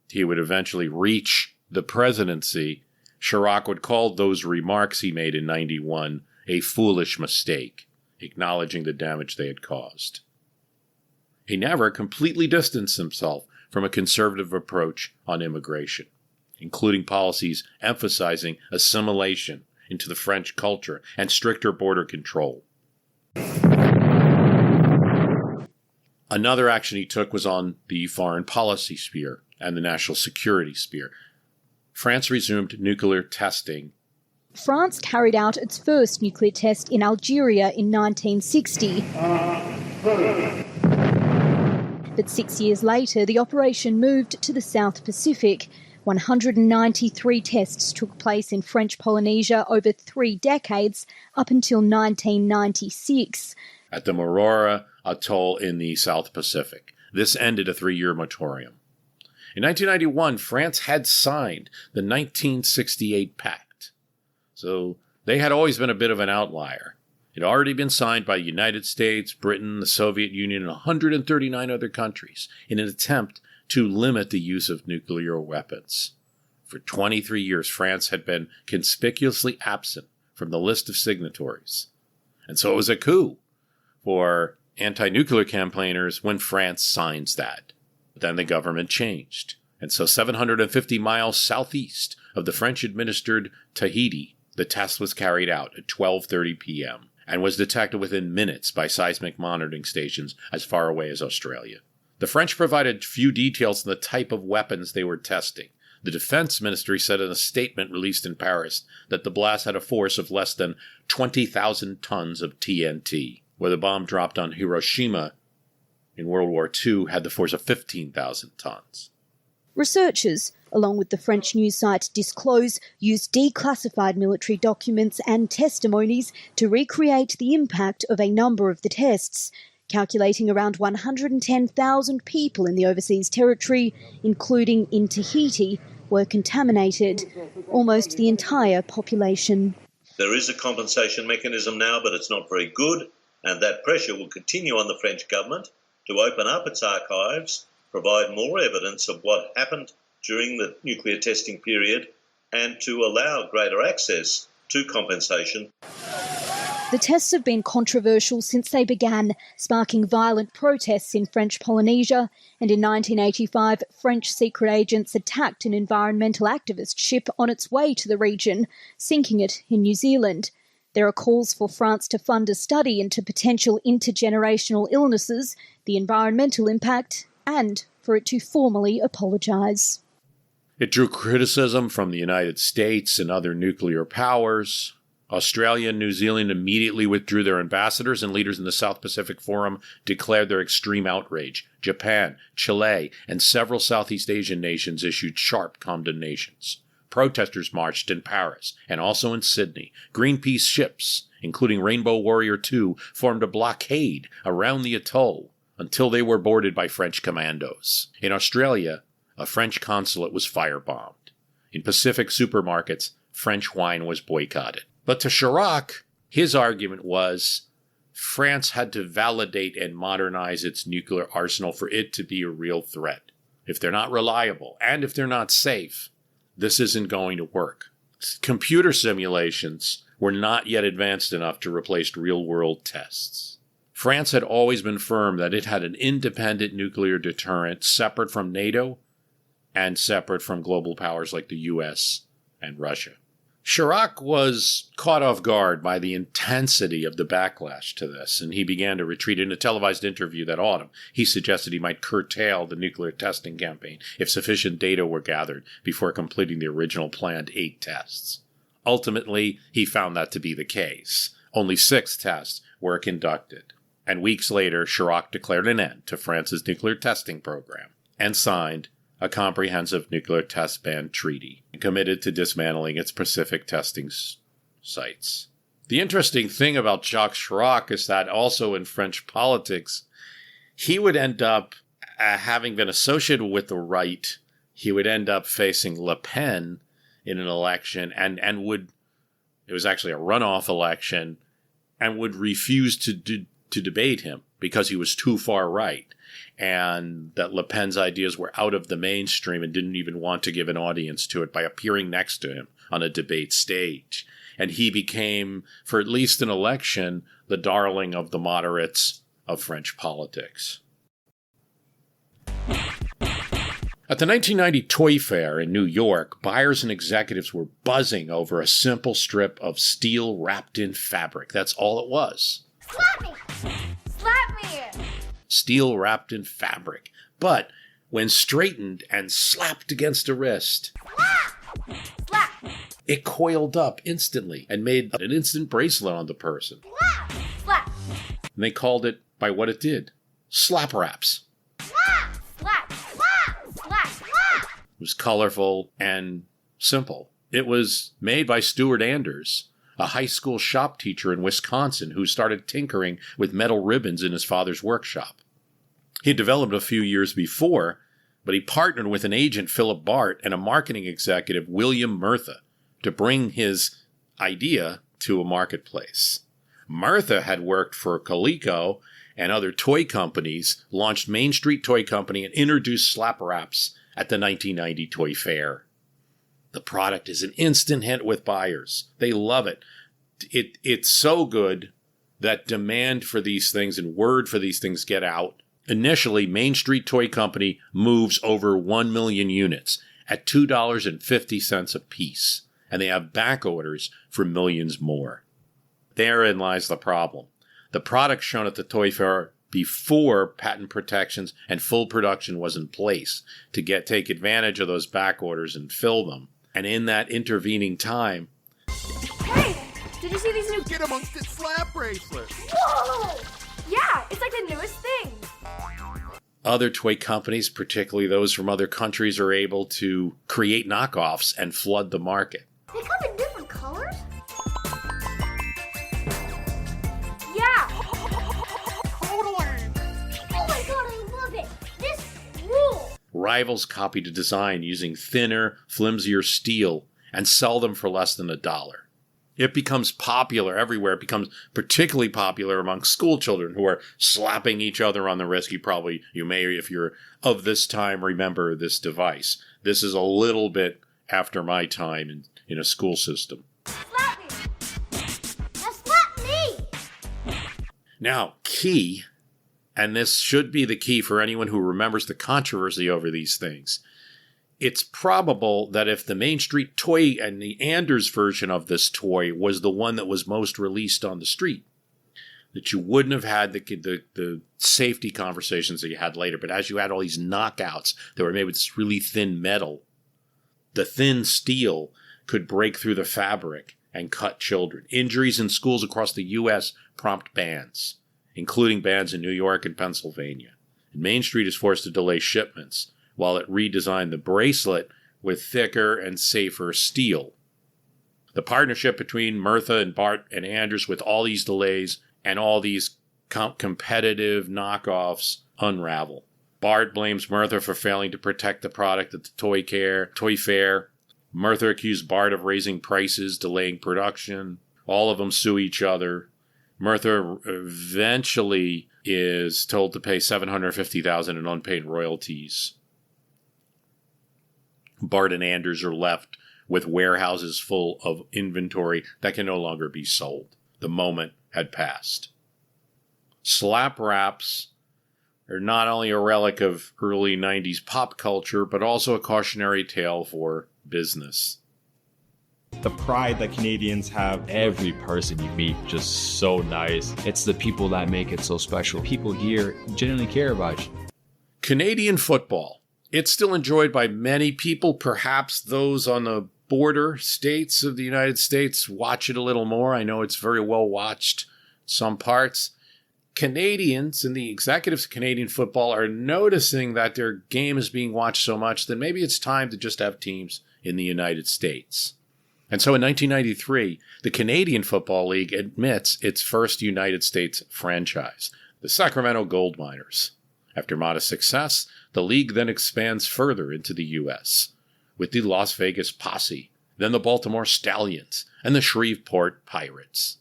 he would eventually reach the presidency, Chirac would call those remarks he made in 91 a foolish mistake, acknowledging the damage they had caused. He never completely distanced himself from a conservative approach on immigration, including policies emphasizing assimilation into the French culture and stricter border control. Another action he took was on the foreign policy sphere and the national security sphere. France resumed nuclear testing. France carried out its first nuclear test in Algeria in 1960. But 6 years later, the operation moved to the South Pacific. 193 tests took place in French Polynesia over 3 decades, up until 1996. At the Marora Atoll in the South Pacific. This ended a 3-year moratorium. In 1991, France had signed the 1968 Pact. So they had always been a bit of an outlier. It had already been signed by the United States, Britain, the Soviet Union, and 139 other countries in an attempt to limit the use of nuclear weapons. For 23 years, France had been conspicuously absent from the list of signatories. And so it was a coup for anti-nuclear campaigners when France signs that. But then the government changed. And so 750 miles southeast of the French-administered Tahiti, the test was carried out at 12:30 p.m. and was detected within minutes by seismic monitoring stations as far away as Australia. The French provided few details on the type of weapons they were testing. The Defense Ministry said in a statement released in Paris that the blast had a force of less than 20,000 tons of TNT, where the bomb dropped on Hiroshima in World War II had the force of 15,000 tons. Researchers, along with the French news site Disclose, used declassified military documents and testimonies to recreate the impact of a number of the tests, calculating around 110,000 people in the overseas territory, including in Tahiti, were contaminated, almost the entire population. There is a compensation mechanism now, but it's not very good, and that pressure will continue on the French government to open up its archives, provide more evidence of what happened during the nuclear testing period, and to allow greater access to compensation. The tests have been controversial since they began, sparking violent protests in French Polynesia, and in 1985, French secret agents attacked an environmental activist ship on its way to the region, sinking it in New Zealand. There are calls for France to fund a study into potential intergenerational illnesses, the environmental impact, and for it to formally apologise. It drew criticism from the United States and other nuclear powers. Australia and New Zealand immediately withdrew their ambassadors, and leaders in the South Pacific Forum declared their extreme outrage. Japan, Chile, and several Southeast Asian nations issued sharp condemnations. Protesters marched in Paris and also in Sydney. Greenpeace ships, including Rainbow Warrior 2, formed a blockade around the atoll until they were boarded by French commandos. In Australia, a French consulate was firebombed. In Pacific supermarkets, French wine was boycotted. But to Chirac, his argument was France had to validate and modernize its nuclear arsenal for it to be a real threat. If they're not reliable and if they're not safe, this isn't going to work. Computer simulations were not yet advanced enough to replace real-world tests. France had always been firm that it had an independent nuclear deterrent separate from NATO and separate from global powers like the US and Russia. Chirac was caught off guard by the intensity of the backlash to this, and he began to retreat. In a televised interview that autumn, he suggested he might curtail the nuclear testing campaign if sufficient data were gathered before completing the original planned 8 tests. Ultimately, he found that to be the case. Only 6 tests were conducted, and weeks later, Chirac declared an end to France's nuclear testing program and signed a comprehensive nuclear test ban treaty, and committed to dismantling its Pacific testing sites. The interesting thing about Jacques Chirac is that also in French politics, he would end up, having been associated with the right, he would end up facing Le Pen in an election and would, it was actually a runoff election, and would refuse to debate him because he was too far right. And that Le Pen's ideas were out of the mainstream and didn't even want to give an audience to it by appearing next to him on a debate stage. And he became, for at least an election, the darling of the moderates of French politics. At the 1990 Toy Fair in New York, buyers and executives were buzzing over a simple strip of steel wrapped in fabric. That's all it was. Slap me! Slap me! Steel wrapped in fabric. But when straightened and slapped against a wrist, Slap! it coiled up instantly and made an instant bracelet on the person. Slap! Slap! And they called it by what it did. Slap wraps. Slap! Slap! Slap! Slap! Slap! It was colorful and simple. It was made by Stuart Anders, a high school shop teacher in Wisconsin who started tinkering with metal ribbons in his father's workshop. He had developed a few years before, but he partnered with an agent, Philip Bart, and a marketing executive, William Murtha, to bring his idea to a marketplace. Murtha had worked for Coleco and other toy companies, launched Main Street Toy Company, and introduced slap wraps at the 1990 Toy Fair. The product is an instant hit with buyers. They love it. It's so good that demand for these things and word for these things get out. Initially, Main Street Toy Company moves over 1 million units at $2.50 a piece, and they have back orders for millions more. Therein lies the problem. The product shown at the Toy Fair before patent protections and full production was in place to take advantage of those back orders and fill them. And in that intervening time... Hey! Did you see these new... Get amongst its slap bracelets! Whoa! Yeah! It's like the newest thing! Other toy companies, particularly those from other countries, are able to create knockoffs and flood the market. They come in different colors? Yeah! Totally! Oh my god, I love it! This rules! Rivals copied a design using thinner, flimsier steel and sell them for less than $1. It becomes popular everywhere. It becomes particularly popular among school children who are slapping each other on the wrist. You may, if you're of this time, remember this device. This is a little bit after my time in a school system. Slap me! Now slap me! Now, key, and this should be the key for anyone who remembers the controversy over these things. It's probable that if the Main Street toy and the Anders version of this toy was the one that was most released on the street, that you wouldn't have had the safety conversations that you had later. But as you had all these knockouts that were made with this really thin metal, the thin steel could break through the fabric and cut children. Injuries in schools across the U.S. prompt bans, including bans in New York and Pennsylvania. And Main Street is forced to delay shipments while it redesigned the bracelet with thicker and safer steel. The partnership between Mertha and Bart and Anders, with all these delays and all these competitive knockoffs, unravel. Bart blames Mertha for failing to protect the product at the toy fair. Mertha accused Bart of raising prices, delaying production. All of them sue each other. Mertha eventually is told to pay $750,000 in unpaid royalties. Bart and Anders are left with warehouses full of inventory that can no longer be sold. The moment had passed. Slap raps are not only a relic of early 90s pop culture, but also a cautionary tale for business. The pride that Canadians have. Every person you meet, just so nice. It's the people that make it so special. People here genuinely care about you. Canadian football. It's still enjoyed by many people. Perhaps those on the border states of the United States watch it a little more. I know it's very well watched some parts. Canadians and the executives of Canadian football are noticing that their game is being watched so much that maybe it's time to just have teams in the United States. And so in 1993, the Canadian Football League admits its first United States franchise, the Sacramento Gold Miners. After modest success, the league then expands further into the U.S. with the Las Vegas Posse, then the Baltimore Stallions, and the Shreveport Pirates.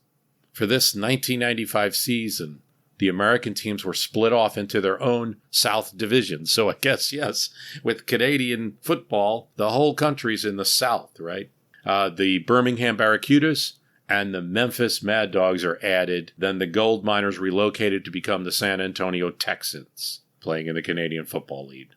For this 1995 season, the American teams were split off into their own South division. So I guess, yes, with Canadian football, the whole country's in the South, right? The Birmingham Barracudas and the Memphis Mad Dogs are added. Then the Gold Miners relocated to become the San Antonio Texans, playing in the Canadian Football League.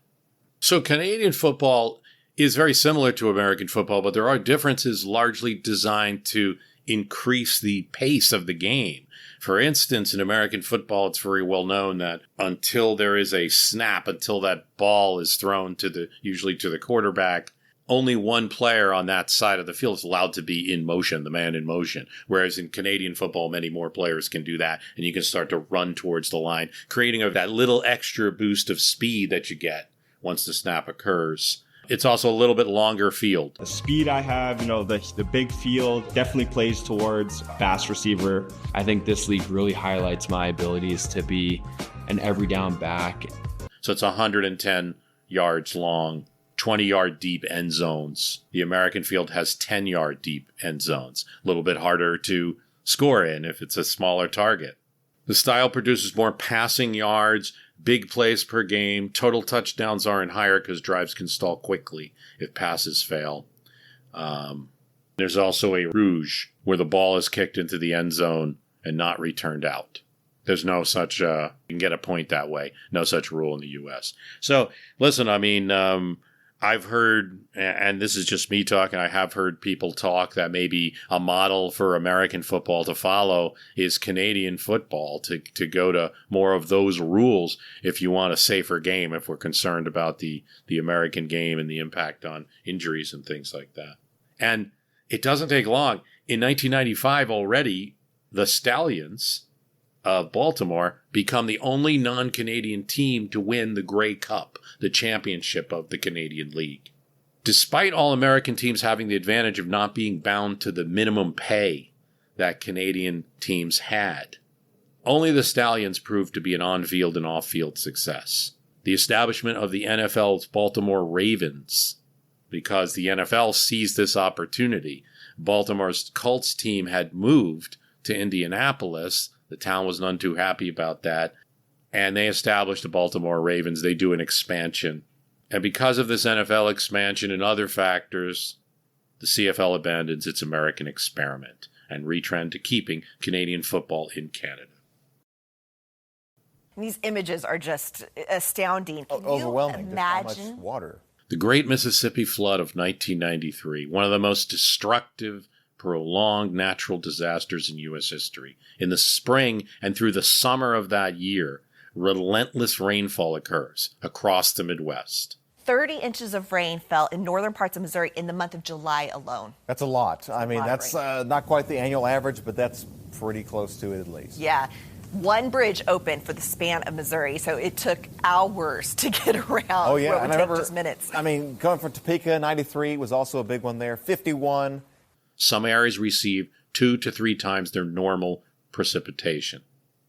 So Canadian football is very similar to American football, but there are differences largely designed to increase the pace of the game. For instance, in American football, it's very well known that until there is a snap, until that ball is thrown usually to the quarterback, only one player on that side of the field is allowed to be in motion, the man in motion. Whereas in Canadian football, many more players can do that, and you can start to run towards the line, creating that little extra boost of speed that you get once the snap occurs. It's also a little bit longer field. The speed I have, the big field definitely plays towards fast receiver. I think this league really highlights my abilities to be an every down back. So it's 110 yards long, 20-yard deep end zones. The American field has 10-yard deep end zones. A little bit harder to score in if it's a smaller target. The style produces more passing yards, big plays per game. Total touchdowns aren't higher because drives can stall quickly if passes fail. There's also a rouge where the ball is kicked into the end zone and not returned out. There's no such, you can get a point that way. No such rule in the U.S. So, listen, I've heard, and this is just me talking, I have heard people talk that maybe a model for American football to follow is Canadian football, to go to more of those rules if you want a safer game, if we're concerned about the American game and the impact on injuries and things like that. And it doesn't take long. In 1995 already, the Stallions of Baltimore become the only non-Canadian team to win the Grey Cup, the championship of the Canadian League. Despite all American teams having the advantage of not being bound to the minimum pay that Canadian teams had, only the Stallions proved to be an on-field and off-field success. The establishment of the NFL's Baltimore Ravens, because the NFL seized this opportunity Baltimore's Colts team had moved to Indianapolis. The town was none too happy about that. And they established the Baltimore Ravens. They do an expansion. And because of this NFL expansion and other factors, the CFL abandons its American experiment and retrend to keeping Canadian football in Canada. These images are just astounding. Can overwhelming. You imagine? Just how much water. The Great Mississippi Flood of 1993, one of the most destructive, prolonged natural disasters in U.S. history. In the spring and through the summer of that year, relentless rainfall occurs across the Midwest. 30 inches of rain fell in northern parts of Missouri in the month of July alone. That's a lot. I mean, that's not quite the annual average, but that's pretty close to it at least. Yeah. One bridge opened for the span of Missouri, so it took hours to get around. Oh, yeah. And I remember, just minutes. I mean, going from Topeka, 93 was also a big one there. 51. Some areas receive 2 to 3 times their normal precipitation.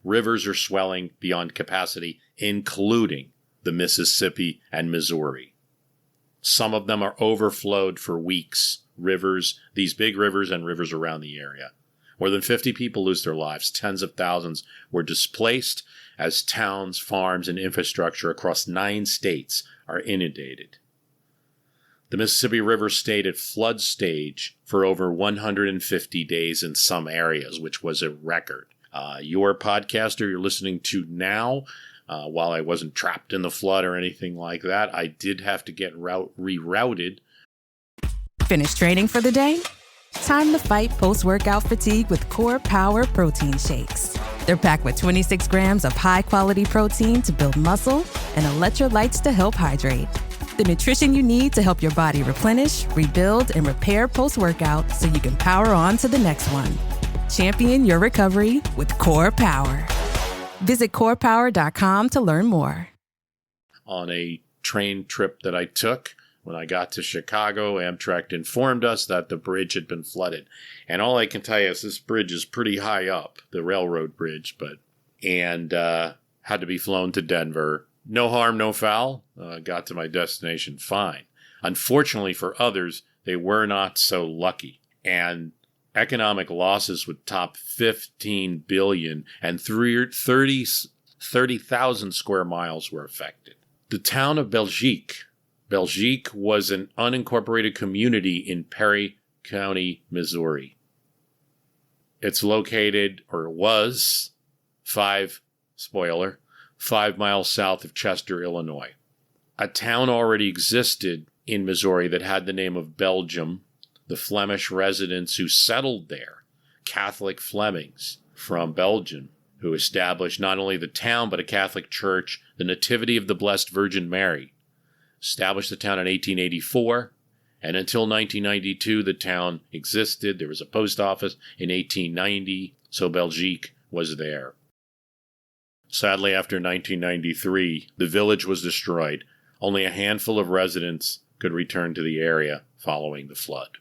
Rivers are swelling beyond capacity, including the Mississippi and Missouri. Some of them are overflowed for weeks. Rivers, these big rivers and rivers around the area. More than 50 people lose their lives. Tens of thousands were displaced as towns, farms, and infrastructure across 9 states are inundated. The Mississippi River stayed at flood stage for over 150 days in some areas, which was a record. Your podcaster you're listening to now, while I wasn't trapped in the flood or anything like that, I did have to get rerouted. Finished training for the day? Time to fight post-workout fatigue with Core Power Protein Shakes. They're packed with 26 grams of high-quality protein to build muscle and electrolytes to help hydrate. The nutrition you need to help your body replenish, rebuild, and repair post-workout so you can power on to the next one. Champion your recovery with Core Power. Visit corepower.com to learn more. On a train trip that I took, when I got to Chicago, Amtrak informed us that the bridge had been flooded. And all I can tell you is this bridge is pretty high up, the railroad bridge, and had to be flown to Denver. No harm, no foul. Got to my destination fine. Unfortunately for others, they were not so lucky. And economic losses would top $15 billion, and 30,000 square miles were affected. The town of Belgique was an unincorporated community in Perry County, Missouri. It's located, or was, 5 miles south of Chester, Illinois. A town already existed in Missouri that had the name of Belgium. The Flemish residents who settled there, Catholic Flemings from Belgium, who established not only the town but a Catholic church, the Nativity of the Blessed Virgin Mary, established the town in 1884, and until 1992 the town existed. There was a post office in 1890, so Belgique was there. Sadly, after 1993, the village was destroyed. Only a handful of residents could return to the area following the flood.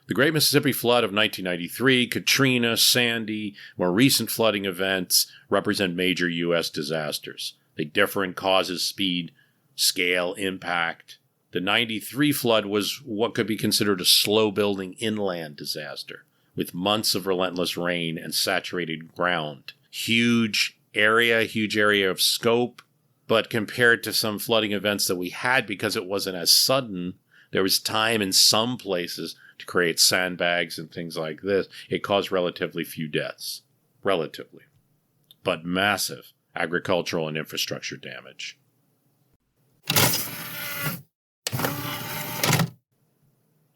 The Great Mississippi Flood of 1993, Katrina, Sandy, more recent flooding events represent major U.S. disasters. They differ in causes, speed, scale, impact. The 93 flood was what could be considered a slow-building inland disaster, with months of relentless rain and saturated ground. Huge area of scope, but compared to some flooding events that we had, because it wasn't as sudden, there was time in some places to create sandbags and things like this. It caused relatively few deaths. Relatively. But massive agricultural and infrastructure damage.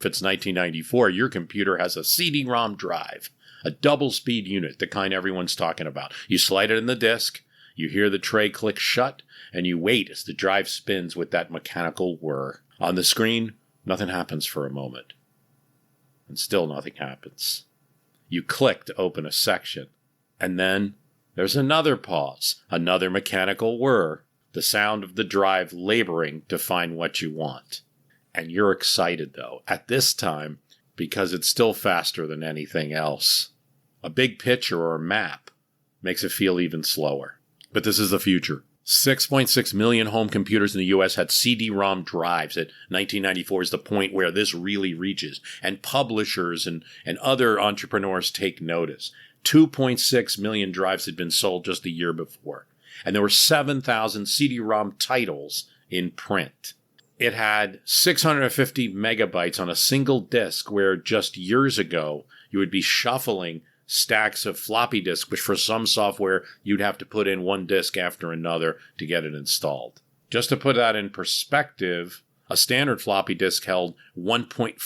If it's 1994, your computer has a CD-ROM drive, a double-speed unit, the kind everyone's talking about. You slide it in the disk, you hear the tray click shut, and you wait as the drive spins with that mechanical whir. On the screen, nothing happens for a moment. And still nothing happens. You click to open a section, and then there's another pause, another mechanical whir, the sound of the drive laboring to find what you want. And you're excited, though, at this time, because it's still faster than anything else. A big picture or a map makes it feel even slower. But this is the future. 6.6 million home computers in the U.S. had CD-ROM drives. At 1994 is the point where this really reaches. And publishers and other entrepreneurs take notice. 2.6 million drives had been sold just the year before. And there were 7,000 CD-ROM titles in print. It had 650 megabytes on a single disk, where just years ago you would be shuffling stacks of floppy disks, which for some software you'd have to put in one disk after another to get it installed. Just to put that in perspective, a standard floppy disk held 1.44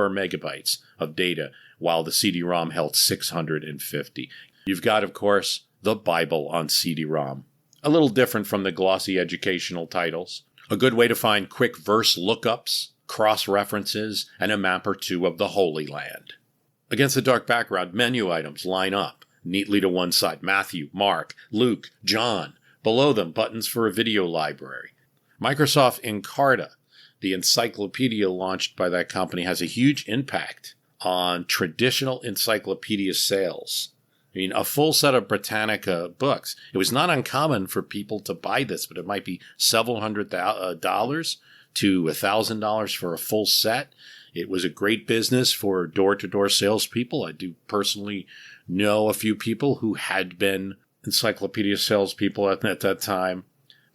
megabytes of data, while the CD-ROM held 650. You've got, of course, the Bible on CD-ROM. A little different from the glossy educational titles. A good way to find quick verse lookups, cross-references, and a map or two of the Holy Land. Against the dark background, menu items line up neatly to one side. Matthew, Mark, Luke, John. Below them, buttons for a video library. Microsoft Encarta, the encyclopedia launched by that company, has a huge impact on traditional encyclopedia sales. I mean, a full set of Britannica books. It was not uncommon for people to buy this, but it might be several $100 to $1,000 for a full set. It was a great business for door-to-door salespeople. I do personally know a few people who had been encyclopedia salespeople at that time.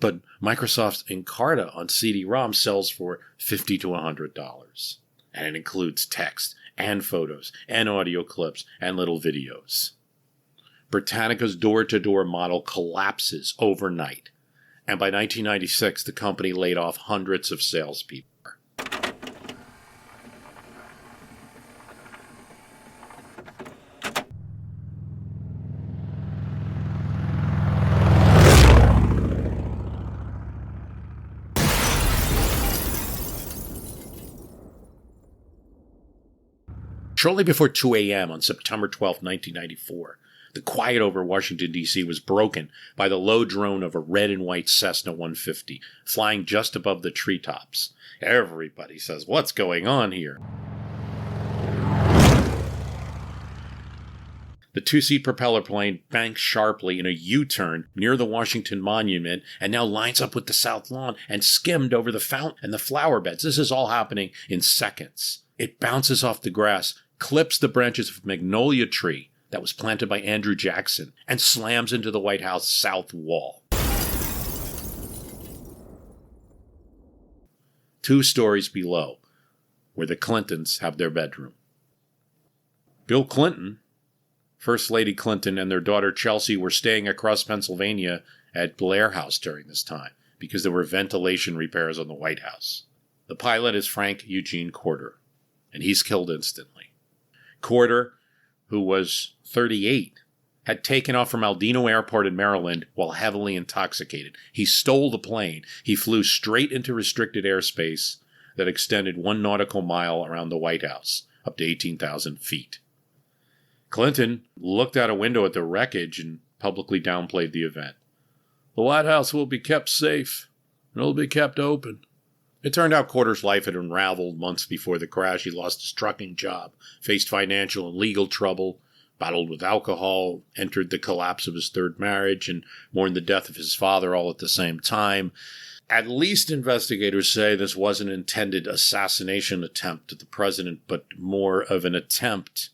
But Microsoft's Encarta on CD-ROM sells for $50 to $100. And it includes text and photos and audio clips and little videos. Britannica's door-to-door model collapses overnight. And by 1996, the company laid off hundreds of salespeople. Shortly before 2 a.m. on September 12, 1994, the quiet over Washington, D.C. was broken by the low drone of a red and white Cessna 150 flying just above the treetops. Everybody says, "What's going on here?" The two-seat propeller plane banks sharply in a U-turn near the Washington Monument and now lines up with the South Lawn and skimmed over the fountain and the flower beds. This is all happening in seconds. It bounces off the grass, clips the branches of a magnolia tree that was planted by Andrew Jackson, and slams into the White House south wall. 2 stories below, where the Clintons have their bedroom. Bill Clinton, First Lady Clinton, and their daughter Chelsea were staying across Pennsylvania at Blair House during this time because there were ventilation repairs on the White House. The pilot is Frank Eugene Corder, and he's killed instantly. Corder, who was 38, had taken off from Aldino Airport in Maryland while heavily intoxicated. He stole the plane. He flew straight into restricted airspace that extended 1 nautical mile around the White House, up to 18,000 feet. Clinton looked out a window at the wreckage and publicly downplayed the event. "The White House will be kept safe, and it'll be kept open." It turned out Corder's life had unraveled months before the crash. He lost his trucking job, faced financial and legal trouble, battled with alcohol, entered the collapse of his 3rd marriage, and mourned the death of his father all at the same time. At least investigators say this wasn't an intended assassination attempt at the president, but more of an attempt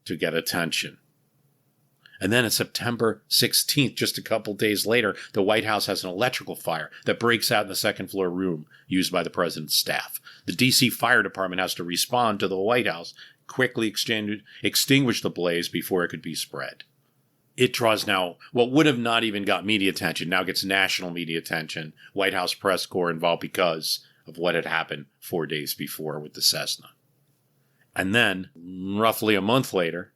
to get attention. And then on September 16th, just a couple days later, the White House has an electrical fire that breaks out in the 2nd floor room used by the president's staff. The D.C. Fire Department has to respond to the White House, quickly extinguish the blaze before it could be spread. It draws now what would have not even got media attention, now gets national media attention. White House press corps involved because of what had happened 4 days before with the Cessna. And then, roughly a month later,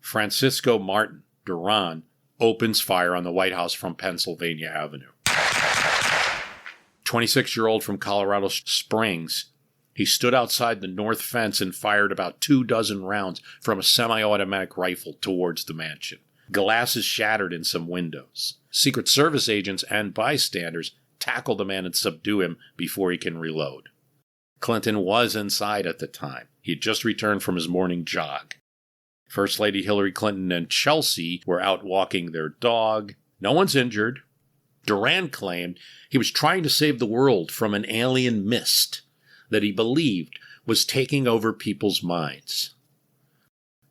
Francisco Martin Duran opens fire on the White House from Pennsylvania Avenue. 26-year-old from Colorado Springs, he stood outside the north fence and fired about 24 rounds from a semi-automatic rifle towards the mansion. Glass is shattered in some windows. Secret Service agents and bystanders tackle the man and subdue him before he can reload. Clinton was inside at the time. He had just returned from his morning jog. First Lady Hillary Clinton and Chelsea were out walking their dog. No one's injured. Duran claimed he was trying to save the world from an alien mist that he believed was taking over people's minds.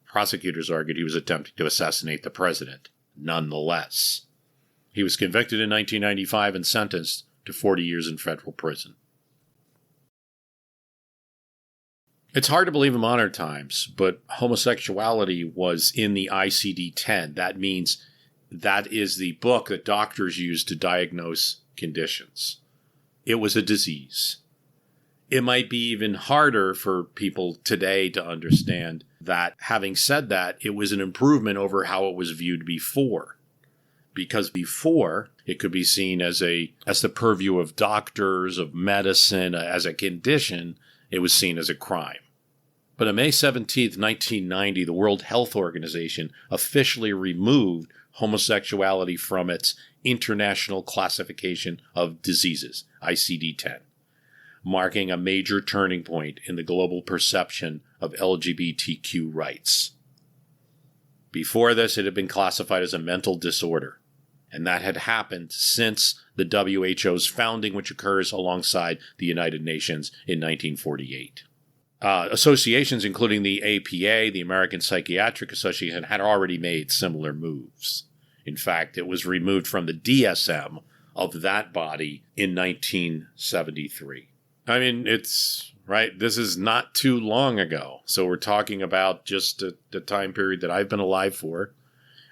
Prosecutors argued he was attempting to assassinate the president. Nonetheless, he was convicted in 1995 and sentenced to 40 years in federal prison. It's hard to believe in modern times, but homosexuality was in the ICD-10. That means that is the book that doctors use to diagnose conditions. It was a disease. It might be even harder for people today to understand that, having said that, it was an improvement over how it was viewed before. Because before, it could be seen as the purview of doctors, of medicine, as a condition. It was seen as a crime. But on May 17, 1990, the World Health Organization officially removed homosexuality from its International Classification of Diseases, ICD-10, marking a major turning point in the global perception of LGBTQ rights. Before this, it had been classified as a mental disorder, and that had happened since the WHO's founding, which occurs alongside the United Nations in 1948. Associations, including the APA, the American Psychiatric Association, had already made similar moves. In fact, it was removed from the DSM of that body in 1973. I mean, it's right. This is not too long ago. So we're talking about just the time period that I've been alive for,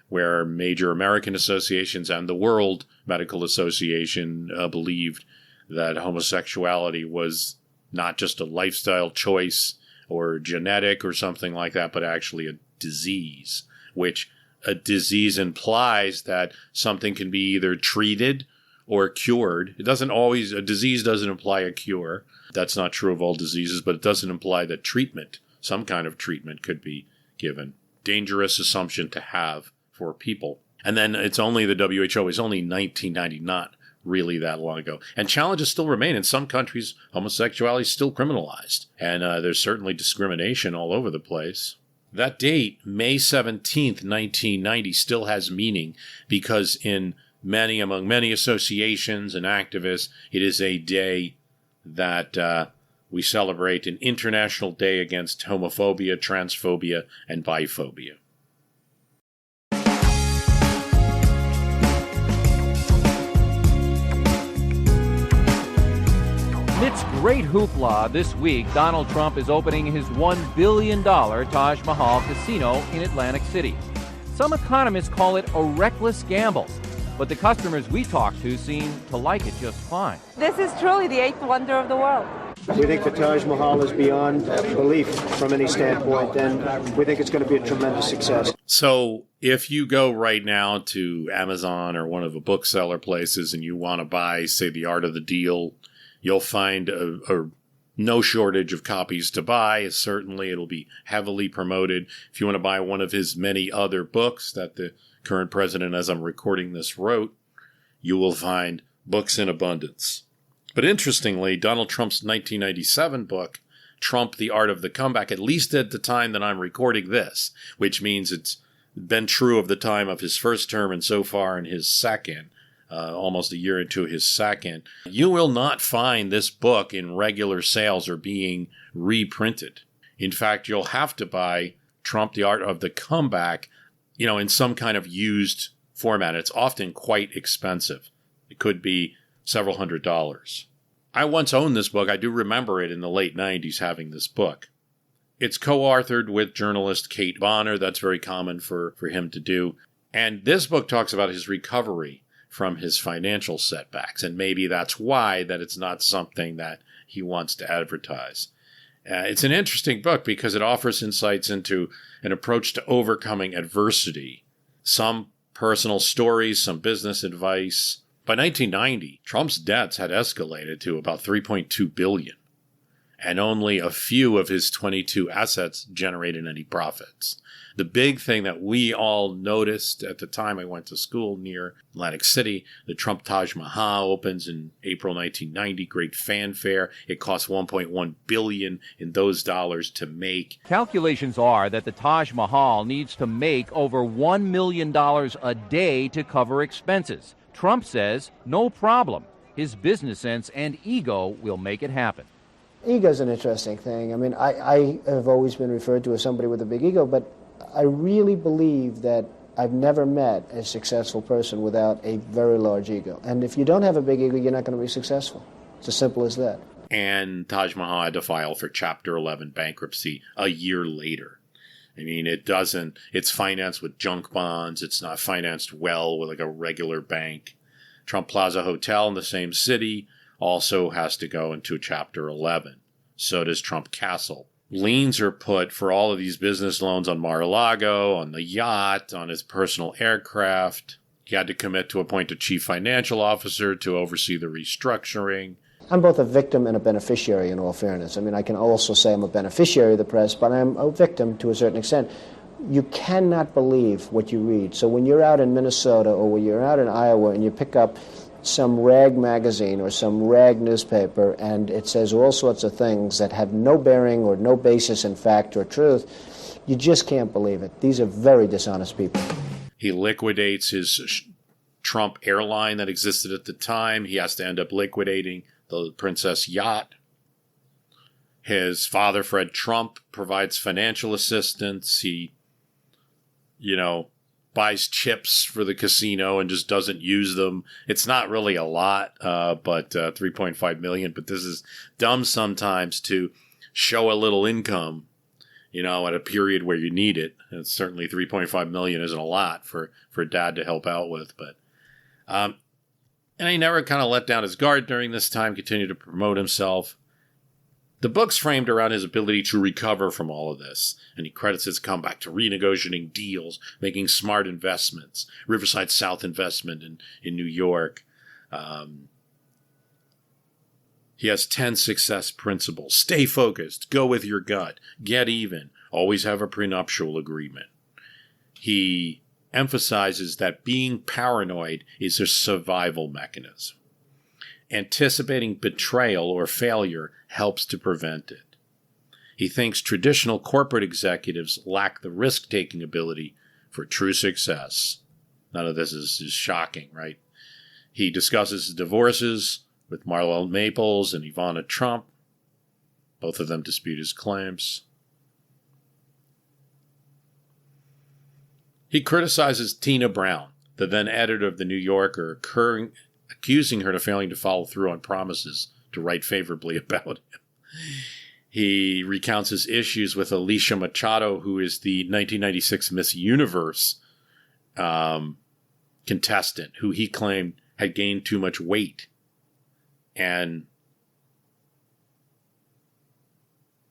where major American associations and the World Medical Association believed that homosexuality was not just a lifestyle choice or genetic or something like that, but actually a disease, which a disease implies that something can be either treated or cured. A disease doesn't imply a cure. That's not true of all diseases, but it doesn't imply that some kind of treatment could be given. Dangerous assumption to have for people. And then it's only the WHO is only 1990, not really that long ago. And challenges still remain. In some countries, homosexuality is still criminalized. And there's certainly discrimination all over the place. That date, May 17th, 1990, still has meaning because among many associations and activists, it is a day that we celebrate an International Day Against Homophobia, Transphobia, and Biphobia. Amidst great hoopla this week, Donald Trump is opening his $1 billion Taj Mahal casino in Atlantic City. Some economists call it a reckless gamble, but the customers we talked to seem to like it just fine. This is truly the eighth wonder of the world. We think the Taj Mahal is beyond belief from any standpoint, and we think it's going to be a tremendous success. So if you go right now to Amazon or one of the bookseller places and you want to buy, say, The Art of the Deal, you'll find no shortage of copies to buy. Certainly, it'll be heavily promoted. If you want to buy one of his many other books that the current president, as I'm recording this, wrote, you will find books in abundance. But interestingly, Donald Trump's 1997 book, Trump, The Art of the Comeback, at least at the time that I'm recording this, which means it's been true of the time of his first term and so far in his second, almost a year into his second, you will not find this book in regular sales or being reprinted. In fact, you'll have to buy Trump, The Art of the Comeback, in some kind of used format. It's often quite expensive. It could be several $100s. I once owned this book. I do remember it in the late 90s having this book. It's co-authored with journalist Kate Bonner. That's very common for him to do. And this book talks about his recovery from his financial setbacks. And maybe that's why that it's not something that he wants to advertise. It's an interesting book because it offers insights into an approach to overcoming adversity, some personal stories, some business advice. By 1990, Trump's debts had escalated to about $3.2 billion. and only a few of his 22 assets generated any profits. The big thing that we all noticed at the time I went to school near Atlantic City, the Trump Taj Mahal opens in April 1990, great fanfare. It cost $1.1 billion in those dollars to make. Calculations are that the Taj Mahal needs to make over $1 million a day to cover expenses. Trump says, no problem. His business sense and ego will make it happen. Ego is an interesting thing. I mean, I have always been referred to as somebody with a big ego, but I really believe that I've never met a successful person without a very large ego. And if you don't have a big ego, you're not going to be successful. It's as simple as that. And Taj Mahal had to file for Chapter 11 bankruptcy a year later. I mean, it's financed with junk bonds. It's not financed well with like a regular bank. Trump Plaza Hotel in the same city also has to go into Chapter 11. So does Trump Castle. Liens are put for all of these business loans on Mar-a-Lago, on the yacht, on his personal aircraft. He had to commit to appoint a chief financial officer to oversee the restructuring. I'm both a victim and a beneficiary, in all fairness. I mean, I can also say I'm a beneficiary of the press, but I'm a victim to a certain extent. You cannot believe what you read. So when you're out in Minnesota or when you're out in Iowa and you pick up some rag magazine or some rag newspaper and it says all sorts of things that have no bearing or no basis in fact or truth, you just can't believe it. These are very dishonest people. He liquidates his Trump airline that existed at the time. He has to end up liquidating the Princess Yacht. His father, Fred Trump, provides financial assistance. He, buys chips for the casino and just doesn't use them. It's not really a lot, but $3.5 million. But this is dumb sometimes to show a little income, at a period where you need it. And certainly $3.5 million isn't a lot for dad to help out with. But and he never kind of let down his guard during this time, continued to promote himself. The book's framed around his ability to recover from all of this, and he credits his comeback to renegotiating deals, making smart investments, Riverside South investment in New York. He has 10 success principles. Stay focused, go with your gut, get even, always have a prenuptial agreement. He emphasizes that being paranoid is a survival mechanism. Anticipating betrayal or failure helps to prevent it. He thinks traditional corporate executives lack the risk-taking ability for true success. None of this is shocking, right? He discusses his divorces with Marlo Maples and Ivana Trump. Both of them dispute his claims. He criticizes Tina Brown, the then editor of The New Yorker, accusing her of failing to follow through on promises to write favorably about him. He recounts his issues with Alicia Machado, who is the 1996 Miss Universe contestant, who he claimed had gained too much weight and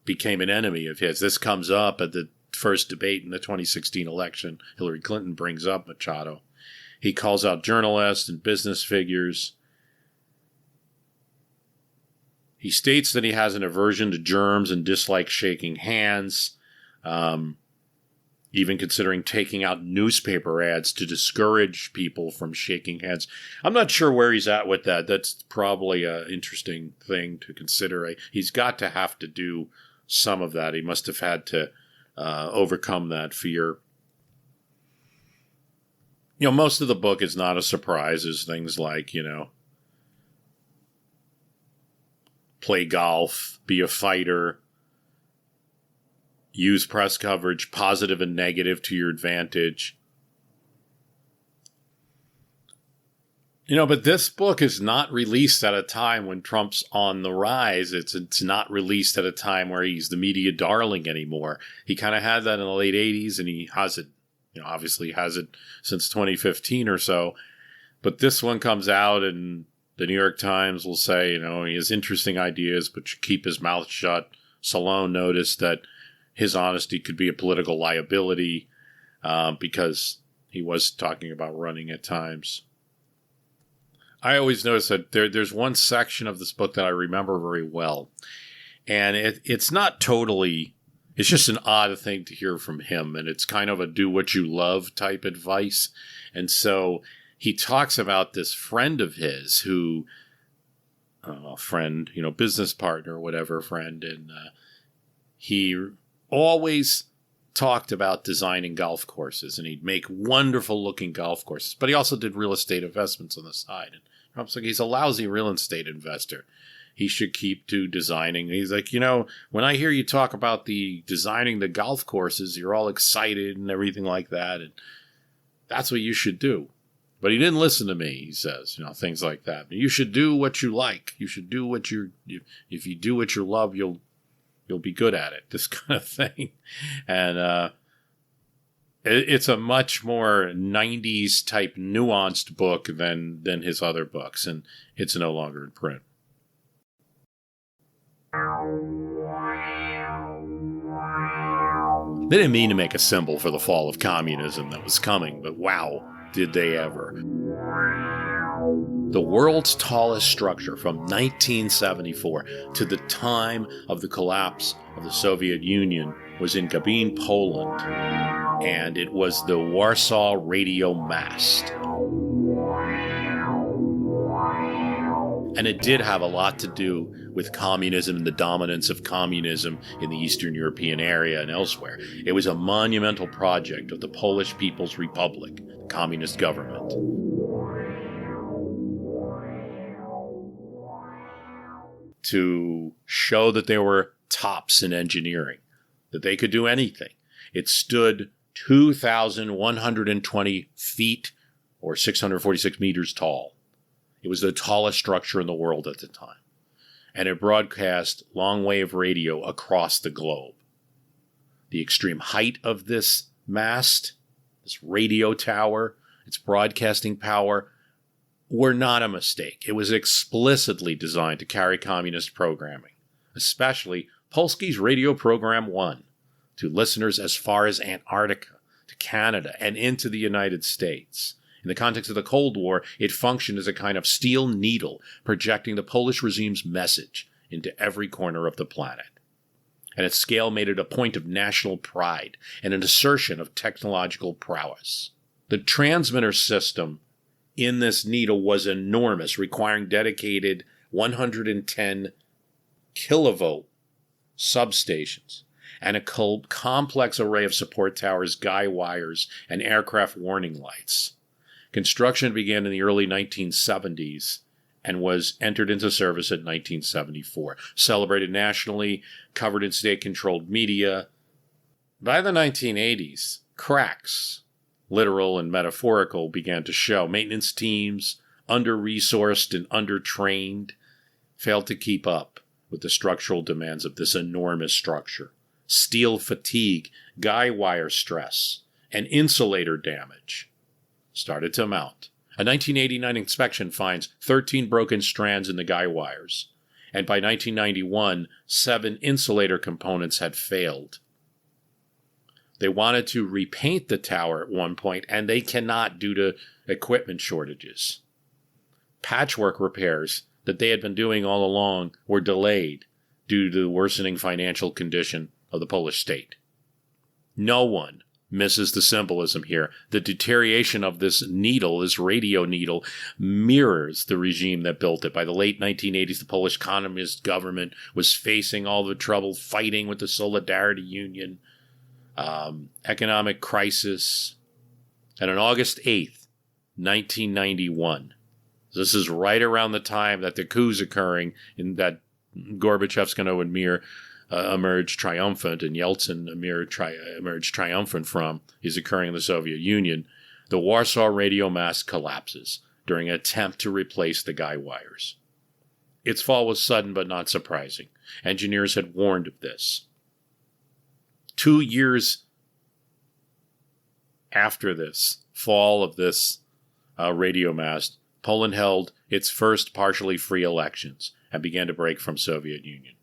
became an enemy of his. This comes up at the first debate in the 2016 election. Hillary Clinton brings up Machado. He calls out journalists and business figures. He states that he has an aversion to germs and dislikes shaking hands, even considering taking out newspaper ads to discourage people from shaking hands. I'm not sure where he's at with that. That's probably an interesting thing to consider. He's got to have to do some of that. He must have had to overcome that fear. Most of the book is not a surprise. There's things like, play golf, be a fighter, use press coverage, positive and negative, to your advantage. But this book is not released at a time when Trump's on the rise. It's not released at a time where he's the media darling anymore. He kind of had that in the late 80s, and he has it, obviously has it since 2015 or so. But this one comes out, and the New York Times will say, he has interesting ideas, but should keep his mouth shut. Salone noticed that his honesty could be a political liability because he was talking about running at times. I always notice that there's one section of this book that I remember very well. And it's not totally, it's just an odd thing to hear from him. And it's kind of a do what you love type advice. And so he talks about this friend of his who, friend, business partner, whatever friend. And he always talked about designing golf courses, and he'd make wonderful looking golf courses, but he also did real estate investments on the side. And Trump's like, he's a lousy real estate investor. He should keep to designing. He's like, when I hear you talk about designing the golf courses, you're all excited and everything like that. And that's what you should do. But he didn't listen to me, he says, things like that. You should do what you like. You should do what if you do what you love, you'll be good at it, this kind of thing. And it's a much more 90s type nuanced book than his other books, and it's no longer in print. They didn't mean to make a symbol for the fall of communism that was coming, but wow, did they ever. The world's tallest structure from 1974 to the time of the collapse of the Soviet Union was in Gabin, Poland, and it was the Warsaw Radio Mast. And it did have a lot to do with communism and the dominance of communism in the Eastern European area and elsewhere. It was a monumental project of the Polish People's Republic, the communist government. To show that they were tops in engineering, that they could do anything. It stood 2,120 feet or 646 meters tall. It was the tallest structure in the world at the time. And it broadcast long-wave radio across the globe. The extreme height of this mast, this radio tower, its broadcasting power, were not a mistake. It was explicitly designed to carry communist programming, especially Polski's Radio Program 1, to listeners as far as Antarctica, to Canada, and into the United States. In the context of the Cold War, it functioned as a kind of steel needle projecting the Polish regime's message into every corner of the planet. And its scale made it a point of national pride and an assertion of technological prowess. The transmitter system in this needle was enormous, requiring dedicated 110 kilovolt substations and a complex array of support towers, guy wires, and aircraft warning lights. Construction began in the early 1970s and was entered into service in 1974. Celebrated nationally, covered in state-controlled media. By the 1980s, cracks, literal and metaphorical, began to show. Maintenance teams, under-resourced and under-trained, failed to keep up with the structural demands of this enormous structure. Steel fatigue, guy wire stress, and insulator damage started to mount. A 1989 inspection finds 13 broken strands in the guy wires, and by 1991, 7 insulator components had failed. They wanted to repaint the tower at one point, and they cannot due to equipment shortages. Patchwork repairs that they had been doing all along were delayed due to the worsening financial condition of the Polish state. No one misses the symbolism here. The deterioration of this needle, this radio needle, mirrors the regime that built it. By the late 1980s, the Polish communist government was facing all the trouble fighting with the Solidarity Union, economic crisis. And on August 8th, 1991, this is right around the time that the coup's occurring, in that Gorbachev's going to emerge triumphant and Yeltsin emerged triumphant from, is occurring in the Soviet Union. The Warsaw radio mast collapses during an attempt to replace the guy wires. Its fall was sudden but not surprising. Engineers had warned of this. 2 years after this fall of this radio mast, Poland held its first partially free elections and began to break from Soviet Union.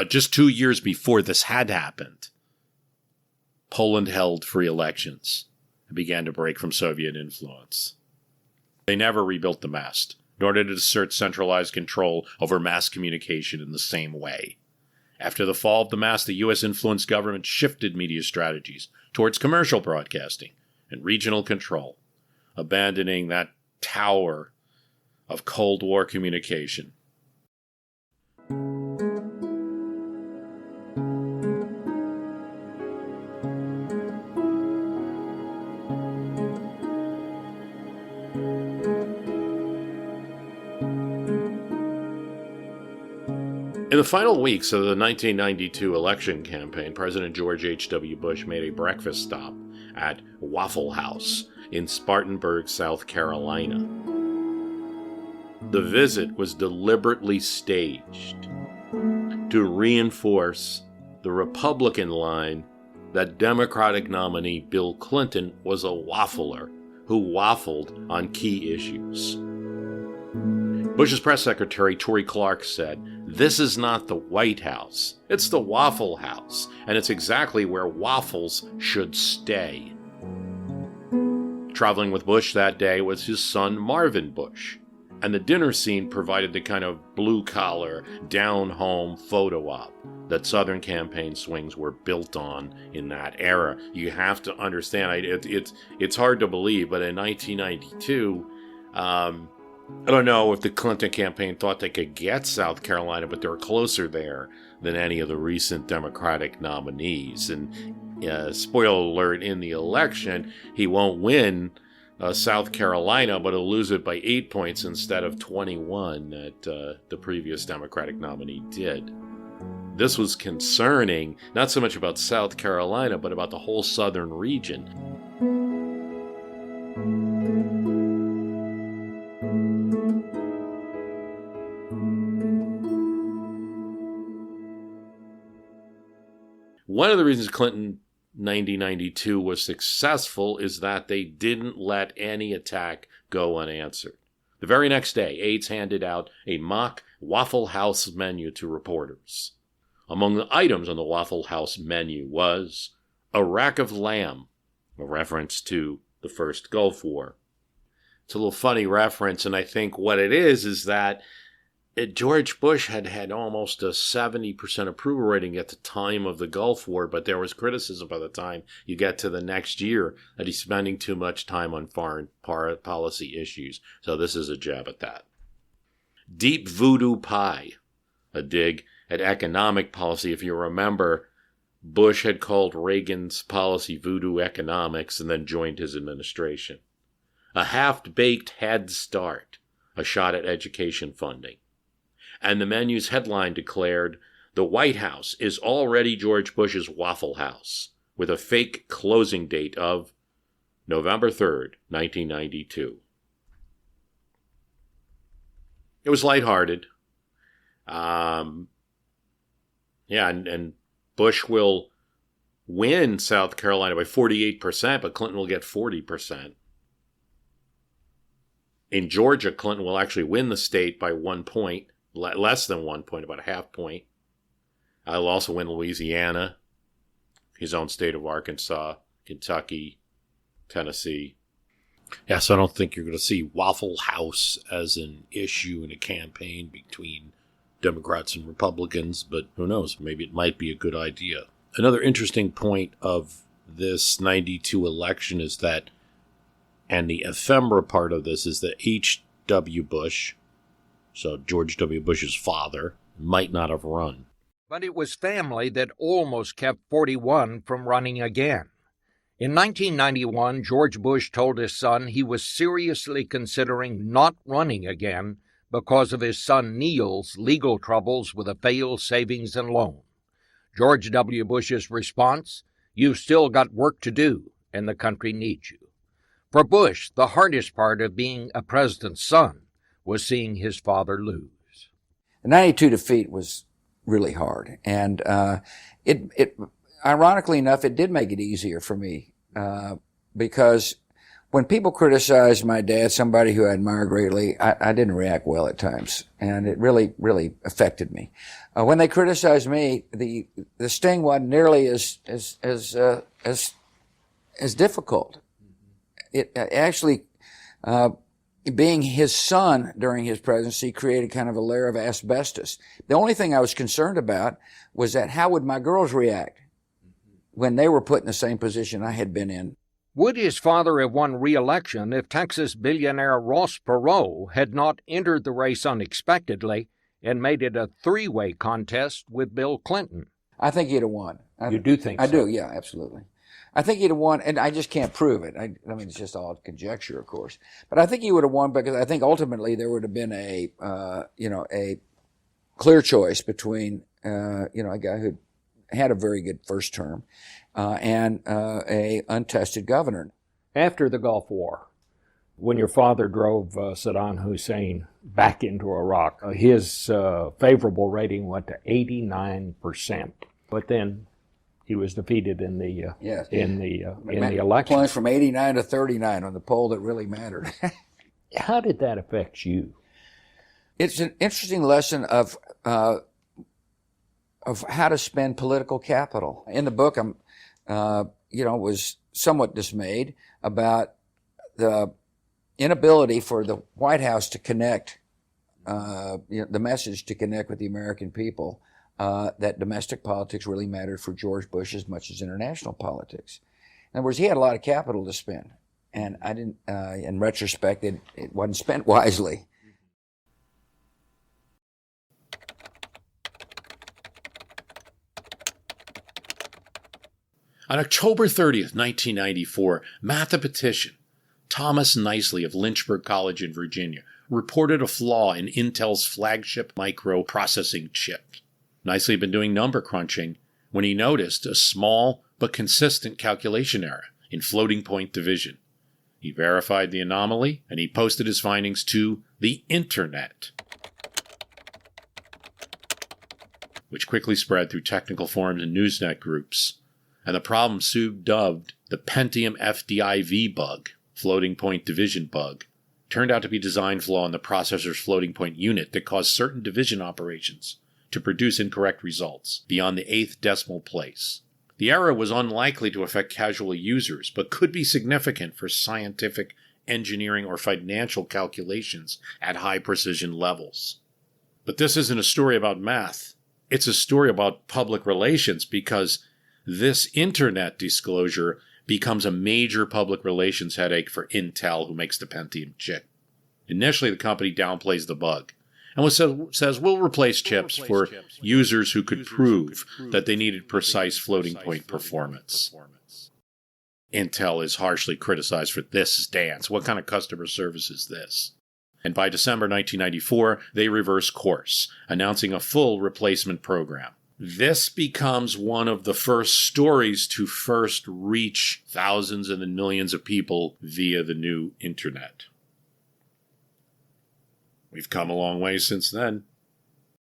Just 2 years before this had happened, Poland held free elections and began to break from Soviet influence. They never rebuilt the mast, nor did it assert centralized control over mass communication in the same way. After the fall of the mast, the U.S.-influenced government shifted media strategies towards commercial broadcasting and regional control, abandoning that tower of Cold War communication. In the final weeks of the 1992 election campaign, President George H.W. Bush made a breakfast stop at Waffle House in Spartanburg, South Carolina. The visit was deliberately staged to reinforce the Republican line that Democratic nominee Bill Clinton was a waffler who waffled on key issues. Bush's press secretary, Tory Clark, said, "This is not the White House. It's the Waffle House, and it's exactly where waffles should stay." Traveling with Bush that day was his son, Marvin Bush, and the dinner scene provided the kind of blue-collar, down-home photo op that Southern campaign swings were built on in that era. You have to understand, it's hard to believe, but in 1992, I don't know if the Clinton campaign thought they could get South Carolina, but they were closer there than any of the recent Democratic nominees. And spoiler alert, in the election, he won't win South Carolina, but he'll lose it by 8 points instead of 21 that the previous Democratic nominee did. This was concerning, not so much about South Carolina, but about the whole southern region. One of the reasons Clinton 1992 was successful is that they didn't let any attack go unanswered. The very next day, aides handed out a mock Waffle House menu to reporters. Among the items on the Waffle House menu was a rack of lamb, a reference to the first Gulf War. It's a little funny reference, and I think what it is that George Bush had almost a 70% approval rating at the time of the Gulf War, but there was criticism by the time you get to the next year that he's spending too much time on foreign policy issues. So this is a jab at that. Deep voodoo pie, a dig at economic policy. If you remember, Bush had called Reagan's policy voodoo economics and then joined his administration. A half-baked Head Start, a shot at education funding. And the menu's headline declared, "The White House is already George Bush's Waffle House," with a fake closing date of November 3rd, 1992. It was lighthearted. And Bush will win South Carolina by 48%, but Clinton will get 40%. In Georgia, Clinton will actually win the state by 1 point. Less than 1 point, about a half point. I'll also win Louisiana, his own state of Arkansas, Kentucky, Tennessee. Yeah, so I don't think you're going to see Waffle House as an issue in a campaign between Democrats and Republicans, but who knows, maybe it might be a good idea. Another interesting point of this 92 election is that, and the ephemera part of this, is that H.W. Bush, so George W. Bush's father, might not have run. But it was family that almost kept 41 from running again. In 1991, George Bush told his son he was seriously considering not running again because of his son Neil's legal troubles with a failed savings and loan. George W. Bush's response, "You've still got work to do, and the country needs you." For Bush, the hardest part of being a president's son was seeing his father lose. The 92 defeat was really hard. And it ironically enough, it did make it easier for me because when people criticized my dad, somebody who I admire greatly, I didn't react well at times. And it really, really affected me. When they criticized me, the sting wasn't nearly as difficult. It actually, being his son during his presidency created kind of a layer of asbestos. The only thing I was concerned about was that how would my girls react when they were put in the same position I had been in? Would his father have won re-election if Texas billionaire Ross Perot had not entered the race unexpectedly and made it a three-way contest with Bill Clinton? I think he'd have won. You do think so? I do, yeah, absolutely. I think he'd have won, and I just can't prove it. I mean, it's just all conjecture, of course. But I think he would have won because I think ultimately there would have been a clear choice between, a guy who had a very good first term and a untested governor. After the Gulf War, when your father drove Saddam Hussein back into Iraq, his favorable rating went to 89%. But then he was defeated in the election. Plunged from 89 to 39 on the poll that really mattered. How did that affect you? It's an interesting lesson of how to spend political capital. In the book, I'm was somewhat dismayed about the inability for the White House to connect, the message to connect with the American people, that domestic politics really mattered for George Bush as much as international politics. In other words, he had a lot of capital to spend, and I didn't. In retrospect, it wasn't spent wisely. On October 30th, 1994, mathematician Thomas Nicely of Lynchburg College in Virginia reported a flaw in Intel's flagship microprocessing chip. Nicely had been doing number crunching when he noticed a small but consistent calculation error in floating point division. He verified the anomaly, and he posted his findings to the Internet, which quickly spread through technical forums and Newsnet groups. And the problem soon dubbed the Pentium FDIV bug, floating point division bug, turned out to be a design flaw in the processor's floating point unit that caused certain division operations to produce incorrect results beyond the 8th decimal place. The error was unlikely to affect casual users, but could be significant for scientific, engineering, or financial calculations at high precision levels. But this isn't a story about math. It's a story about public relations, because this Internet disclosure becomes a major public relations headache for Intel, who makes the Pentium chip. Initially, the company downplays the bug and says we'll replace chips for users who could prove that they needed precise floating point performance. Intel is harshly criticized for this stance. What kind of customer service is this? And by December 1994, they reverse course, announcing a full replacement program. This becomes one of the first stories to first reach thousands and then millions of people via the new Internet. We've come a long way since then.